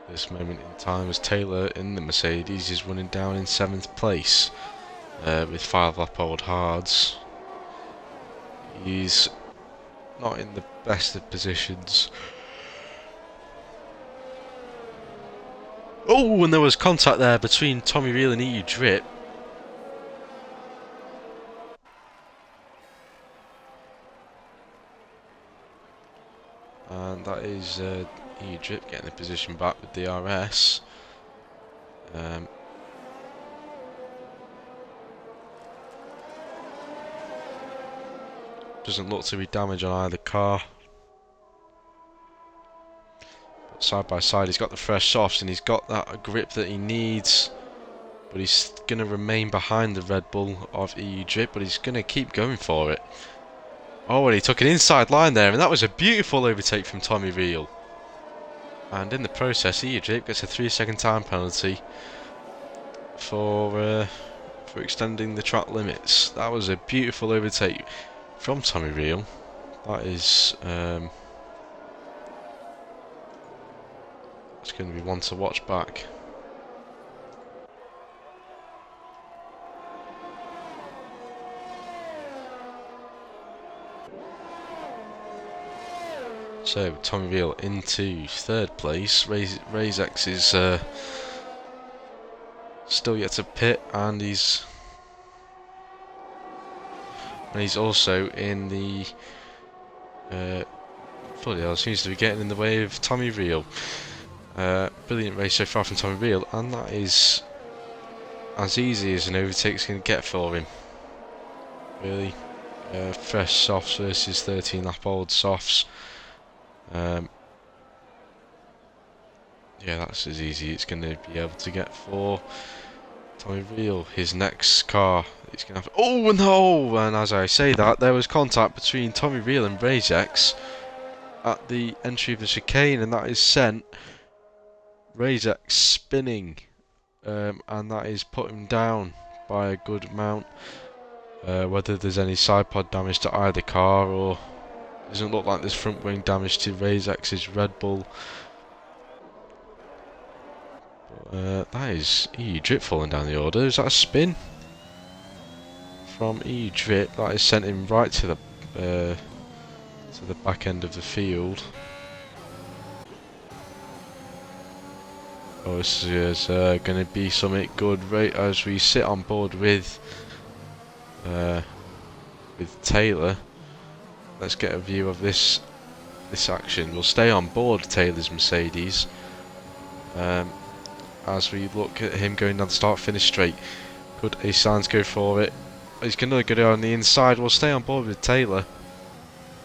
this moment in time, as Taylor in the Mercedes is running down in 7th place with 5 lap old hards. He's not in the best of positions. Oh, and there was contact there between Tommy Real and EU Drip. And that is EU Drip getting the position back with DRS. Doesn't look to be damage on either car. But side by side, he's got the fresh softs and he's got that grip that he needs. But he's going to remain behind the Red Bull of EU Drip, but he's going to keep going for it. Oh, and he took an inside line there, and that was a beautiful overtake from Tommy Reel. And in the process, EU Drip gets a 3-second time penalty for extending the track limits. That was a beautiful overtake from Tommy Reel. That is it's going to be one to watch back. So Tommy Reel into third place. Razex is still yet to pit, and he's also in the bloody hell, seems to be getting in the way of Tommy Reel. Brilliant race so far from Tommy Reel, and that is as easy as an overtake's going to get for him. Really, fresh softs versus 13 lap old softs. Yeah, that's as easy it's going to be able to get for Tommy Reel. His next car, he's going to have. Oh no! And as I say that, there was contact between Tommy Reel and Razex at the entry of the chicane, and that is sent Razex spinning, and that is put him down by a good amount. Whether there's any side pod damage to either car, or it doesn't look like there's front wing damage to Razex's Red Bull. That is EU Drip falling down the order. Is that a spin from EU Drip? That is sent him right to the back end of the field. Oh, this is going to be something good right as we sit on board with Taylor. Let's get a view of this action. We'll stay on board Taylor's Mercedes as we look at him going down the start-finish straight. Could A Signs go for it? He's going to go on the inside. We'll stay on board with Taylor,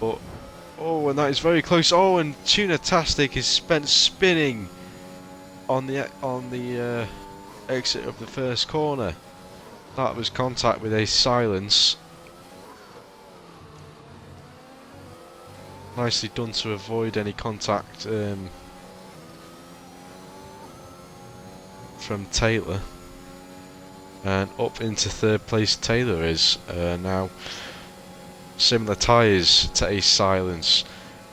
but oh, and that is very close. Oh, and Tunatastic is spent spinning on the exit of the first corner. That was contact with A Silence. Nicely done to avoid any contact from Taylor. And up into third place Taylor is now. Similar tyres to A Silence.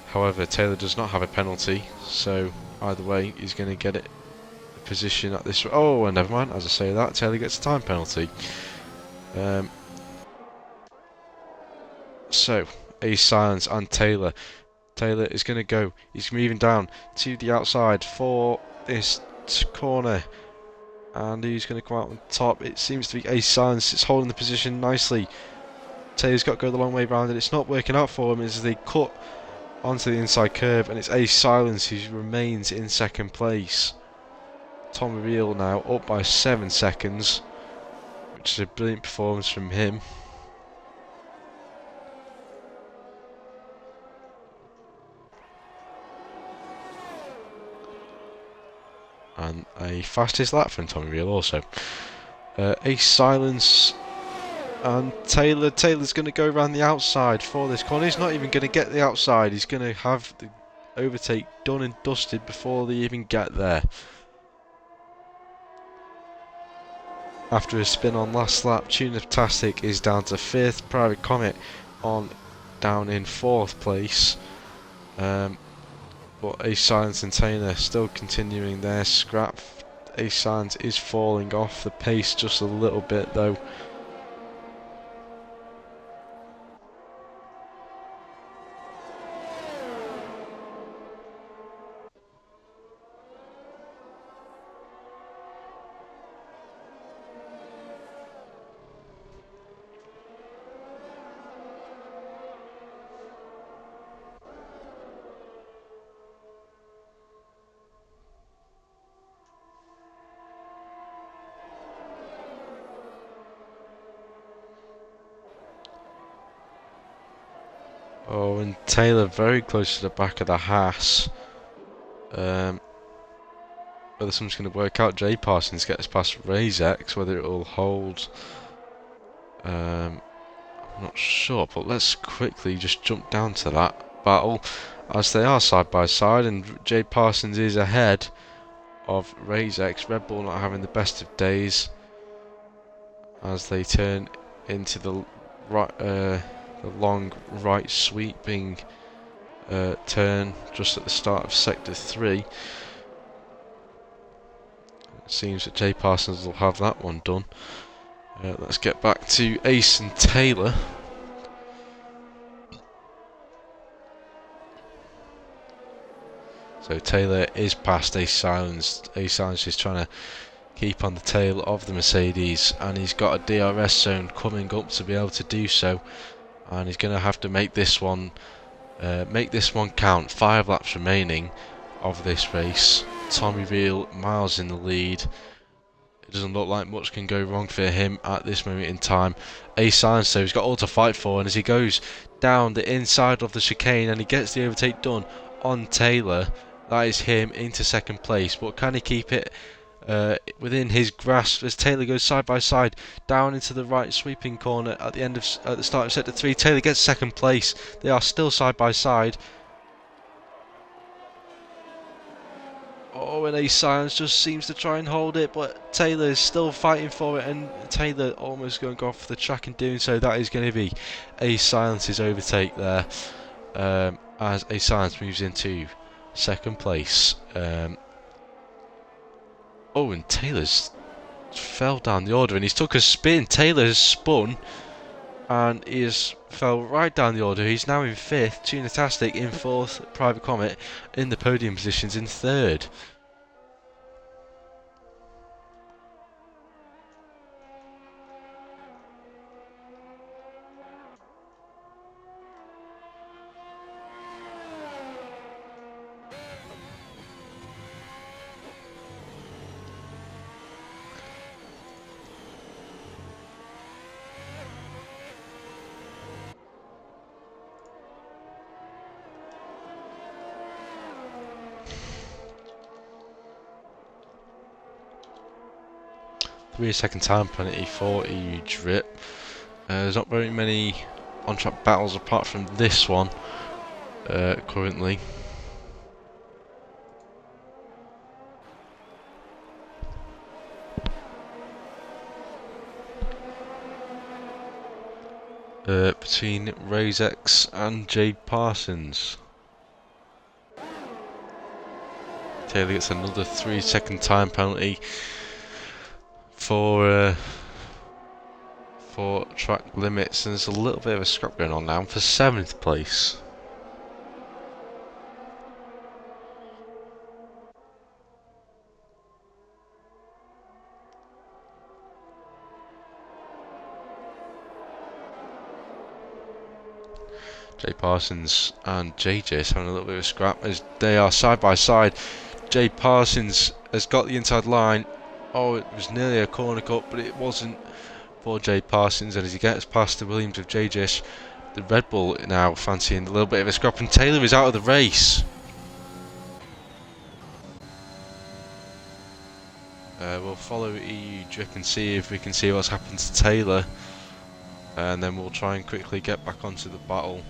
However, Taylor does not have a penalty, so either way he's going to get it a position at this. Oh, and never mind, as I say that, Taylor gets a time penalty. So A Silence and Taylor. Taylor is going to go. He's moving down to the outside for this corner, and he's going to come out on top. It seems to be A Silence. It's holding the position nicely. Taylor's got to go the long way round, and it's not working out for him as they cut onto the inside curve, and it's A Silence who remains in second place. Tommy Reel now up by 7 seconds, which is a brilliant performance from him. And a fastest lap from Tommy Reel also. A Silence and Taylor's going to go around the outside for this corner. He's not even going to get the outside. He's going to have the overtake done and dusted before they even get there. After a spin on last lap, Tunatastic is down to 5th. Private Comet down in 4th place. But A Silence and Taylor still continuing their scrap. A Silence is falling off the pace just a little bit though. Oh, and Taylor very close to the back of the Haas. Whether something's going to work out. Jay Parsons gets past Razex, whether it will hold. I'm not sure, but let's quickly just jump down to that battle as they are side by side, and Jay Parsons is ahead of Razex. Red Bull not having the best of days as they turn into the right, the long right sweeping turn just at the start of Sector 3. It seems that Jay Parsons will have that one done. Let's get back to Ace and Taylor. So Taylor is past Ace Silence. Ace Silence is trying to keep on the tail of the Mercedes, and he's got a DRS zone coming up to be able to do so. And he's going to have to make this one count. 5 laps remaining of this race. Tommy Reel miles in the lead. It doesn't look like much can go wrong for him at this moment in time. Ace Silence, though, he's got all to fight for, and as he goes down the inside of the chicane and he gets the overtake done on Taylor, that is him into second place. But can he keep it within his grasp as Taylor goes side by side down into the right sweeping corner at the start of Sector 3? Taylor gets second place. They are still side by side. Oh, and Ace Silence just seems to try and hold it, but Taylor is still fighting for it, and Taylor almost going to go off the track in doing so. That is going to be Ace Silence's overtake there, as Ace Silence moves into second place. Oh, and Taylor's fell down the order, and he's took a spin. Taylor has spun, and he has fell right down the order. He's now in 5th, Tunatastic in 4th, Private Comet in the podium positions in 3rd. Second time penalty for EU Drip. There's not very many on-track battles apart from this one currently. Between Razex and Jay Parsons. Taylor gets another 3-second time penalty for track limits, and there's a little bit of a scrap going on now for 7th place. Jay Parsons and JJ having a little bit of a scrap as they are side by side. Jay Parsons has got the inside line. Oh, it was nearly a corner cut, but it wasn't for Jay Parsons. And as he gets past the Williams of JJ, the Red Bull now fancying a little bit of a scrap, and Taylor is out of the race. We'll follow EU Drip and see if we can see what's happened to Taylor, and then we'll try and quickly get back onto the battle.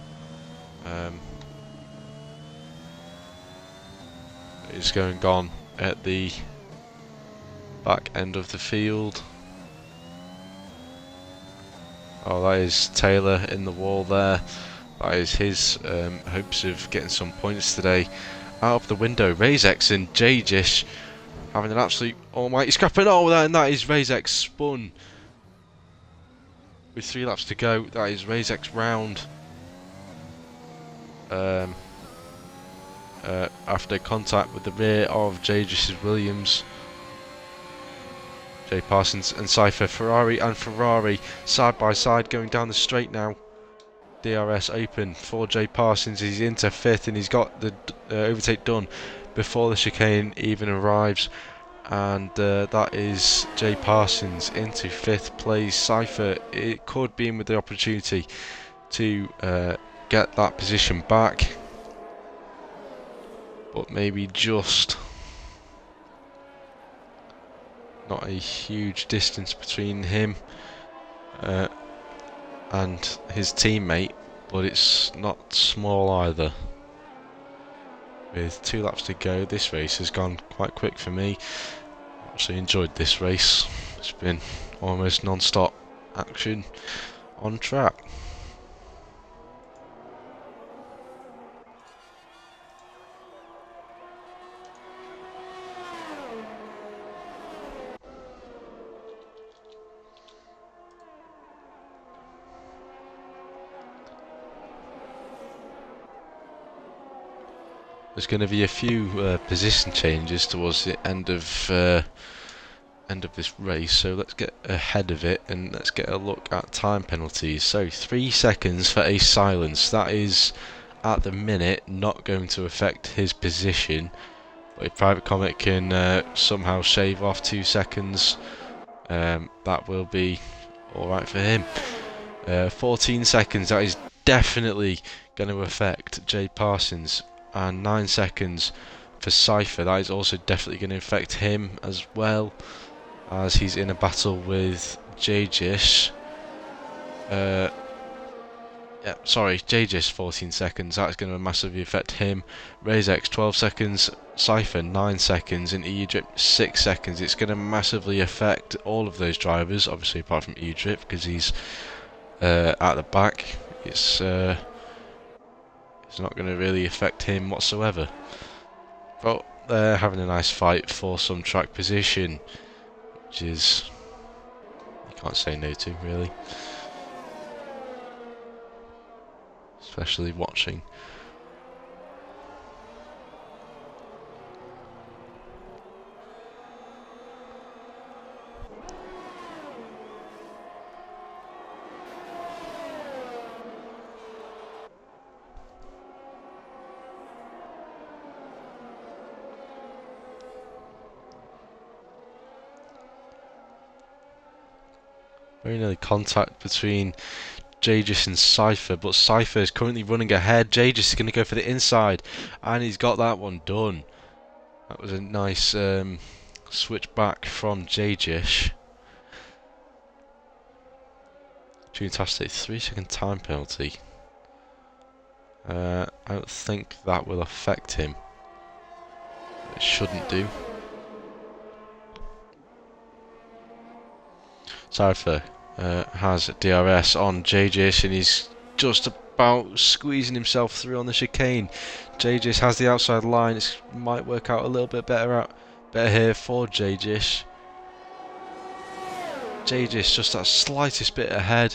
It's going on at the back end of the field. Oh, that is Taylor in the wall there. That is his hopes of getting some points today out of the window. Razex and Jajish having an absolute almighty scrapping. Oh, and that is Razex spun with 3 laps to go. That is Razex round. After contact with the rear of Jajish's Williams. Jay Parsons and Cypher, Ferrari side by side going down the straight now. DRS open for Jay Parsons. He's into 5th, and he's got the overtake done before the chicane even arrives. And that is Jay Parsons into 5th place. Cypher, it could be in with the opportunity to get that position back, but maybe just not a huge distance between him and his teammate, but it's not small either. With 2 laps to go, this race has gone quite quick for me. Actually enjoyed this race. It's been almost non-stop action on track. There's going to be a few position changes towards the end of this race, so let's get ahead of it and let's get a look at time penalties. So 3 seconds for a silence. That is at the minute not going to affect his position, but if Private Comet can somehow shave off 2 seconds, that will be alright for him. 14 seconds, that is definitely going to affect Jay Parsons, and 9 seconds for Cypher, that is also definitely going to affect him as well, as he's in a battle with Jajis. Yeah, sorry, Jajis 14 seconds, that's going to massively affect him. RazeX 12 seconds, Cypher 9 seconds, and Edrip 6 seconds. It's going to massively affect all of those drivers, obviously apart from Edrip because he's at the back. It's not going to really affect him whatsoever. But they're having a nice fight for some track position, which is, you can't say no to, really. Especially watching. Very nearly contact between Jajis and Cypher, but Cypher is currently running ahead. Jajis is going to go for the inside, and he's got that one done. That was a nice switch back from Jajis. Fantastic, 3-second time penalty. I don't think that will affect him. It shouldn't do. Cypher has DRS on Jajis, and he's just about squeezing himself through on the chicane. Jajis has the outside line. It might work out a little bit better here for Jajis. Jajis just that slightest bit ahead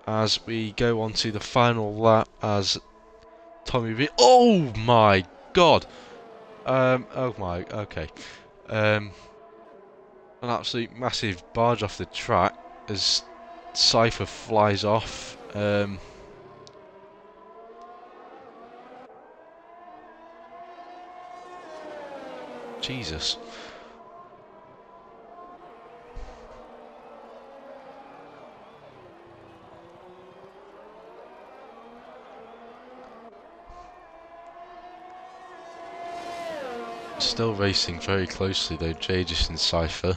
as we go on to the final lap as Tommy V. Oh my god! Okay. An absolute massive barge off the track as Cypher flies off. Jesus. Still racing very closely though, Jajis and Cypher.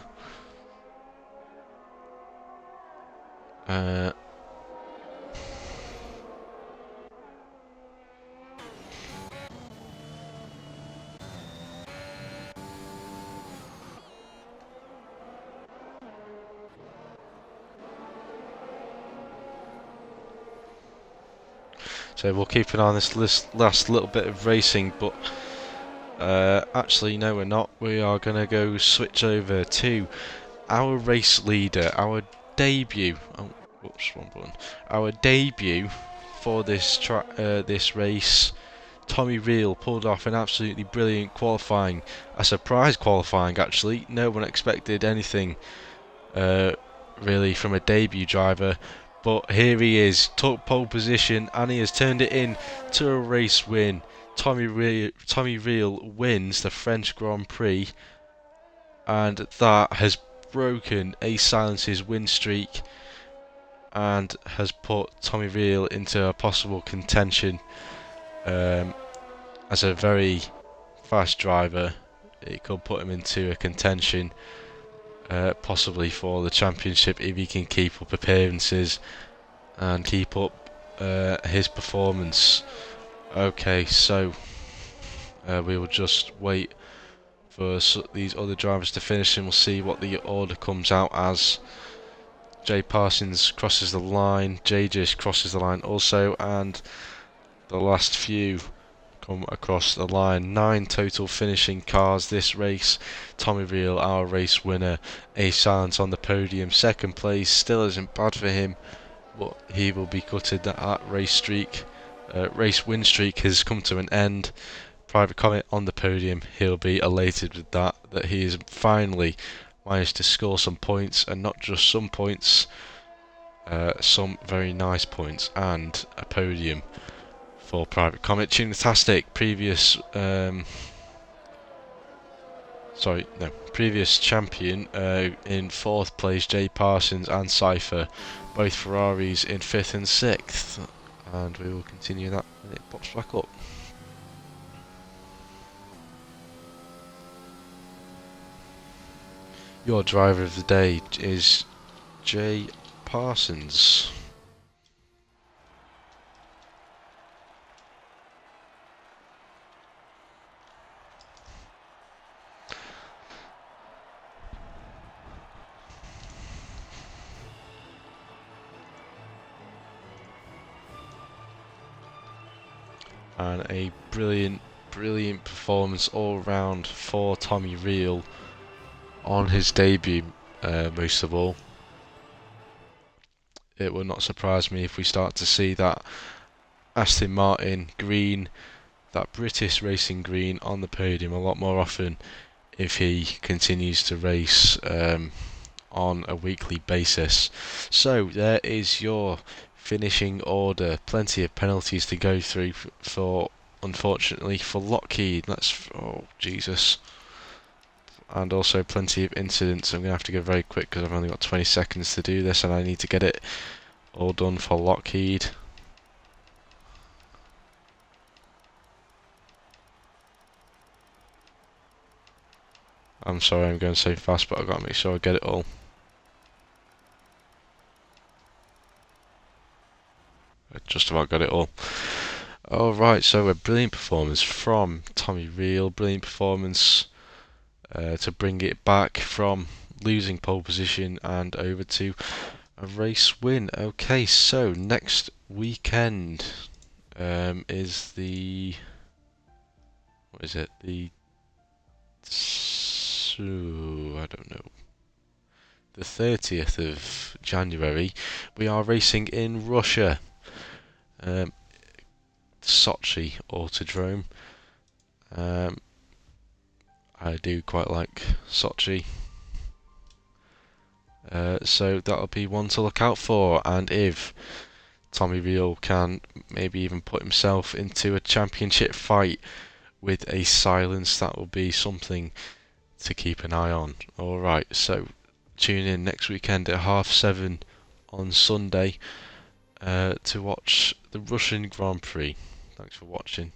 So we'll keep an eye on this last little bit of racing, but actually no, we're not. We are going to go switch over to our race leader, our debut. Oh, whoops, wrong button. Our debut for this race. Tommy Reel pulled off an absolutely brilliant qualifying, a surprise qualifying actually. No one expected anything really from a debut driver. But here he is, took pole position, and he has turned it in to a race win. Tommy Reel wins the French Grand Prix, and that has broken A Silence's win streak. and has put Tommy Reel into a possible contention as a very fast driver. It could put him into a contention possibly for the championship if he can keep up appearances and keep up his performance. Okay, so we will just wait for these other drivers to finish and we'll see what the order comes out as. Jay Parsons crosses the line, JJ crosses the line also, and the last few come across the line. 9 total finishing cars this race. Tommy Reel, our race winner, a silence on the podium. Second place still isn't bad for him, but he will be gutted that that race win streak has come to an end. Private comment on the podium, he'll be elated with that he has finally managed to score some points, and not just some points, some very nice points, and a podium for Private Comment. Tunetastic, previous champion in 4th place, Jay Parsons and Cypher, both Ferraris in 5th and 6th, and we will continue that when it pops back up. Your driver of the day is Jay Parsons. And a brilliant performance all round for Tommy Reel on his debut, most of all. It would not surprise me if we start to see that Aston Martin green, that British racing green, on the podium a lot more often if he continues to race on a weekly basis. So there is your finishing order. Plenty of penalties to go through for, unfortunately, for Lockheed. Oh Jesus. And also plenty of incidents. I'm going to have to go very quick because I've only got 20 seconds to do this and I need to get it all done for Lockheed. I'm sorry I'm going so fast, but I've got to make sure I get it all. I just about got it all. Alright, so a brilliant performance from Tommy Reel. Brilliant performance to bring it back from losing pole position and over to a race win. Okay, so next weekend is the... what is it? I don't know. The 30th of January. We are racing in Russia. Sochi Autodrome. I do quite like Sochi. So that'll be one to look out for, and if Tommy Reel can maybe even put himself into a championship fight with a silence, that will be something to keep an eye on. Alright, so tune in next weekend at 7:30 on Sunday to watch the Russian Grand Prix. Thanks for watching.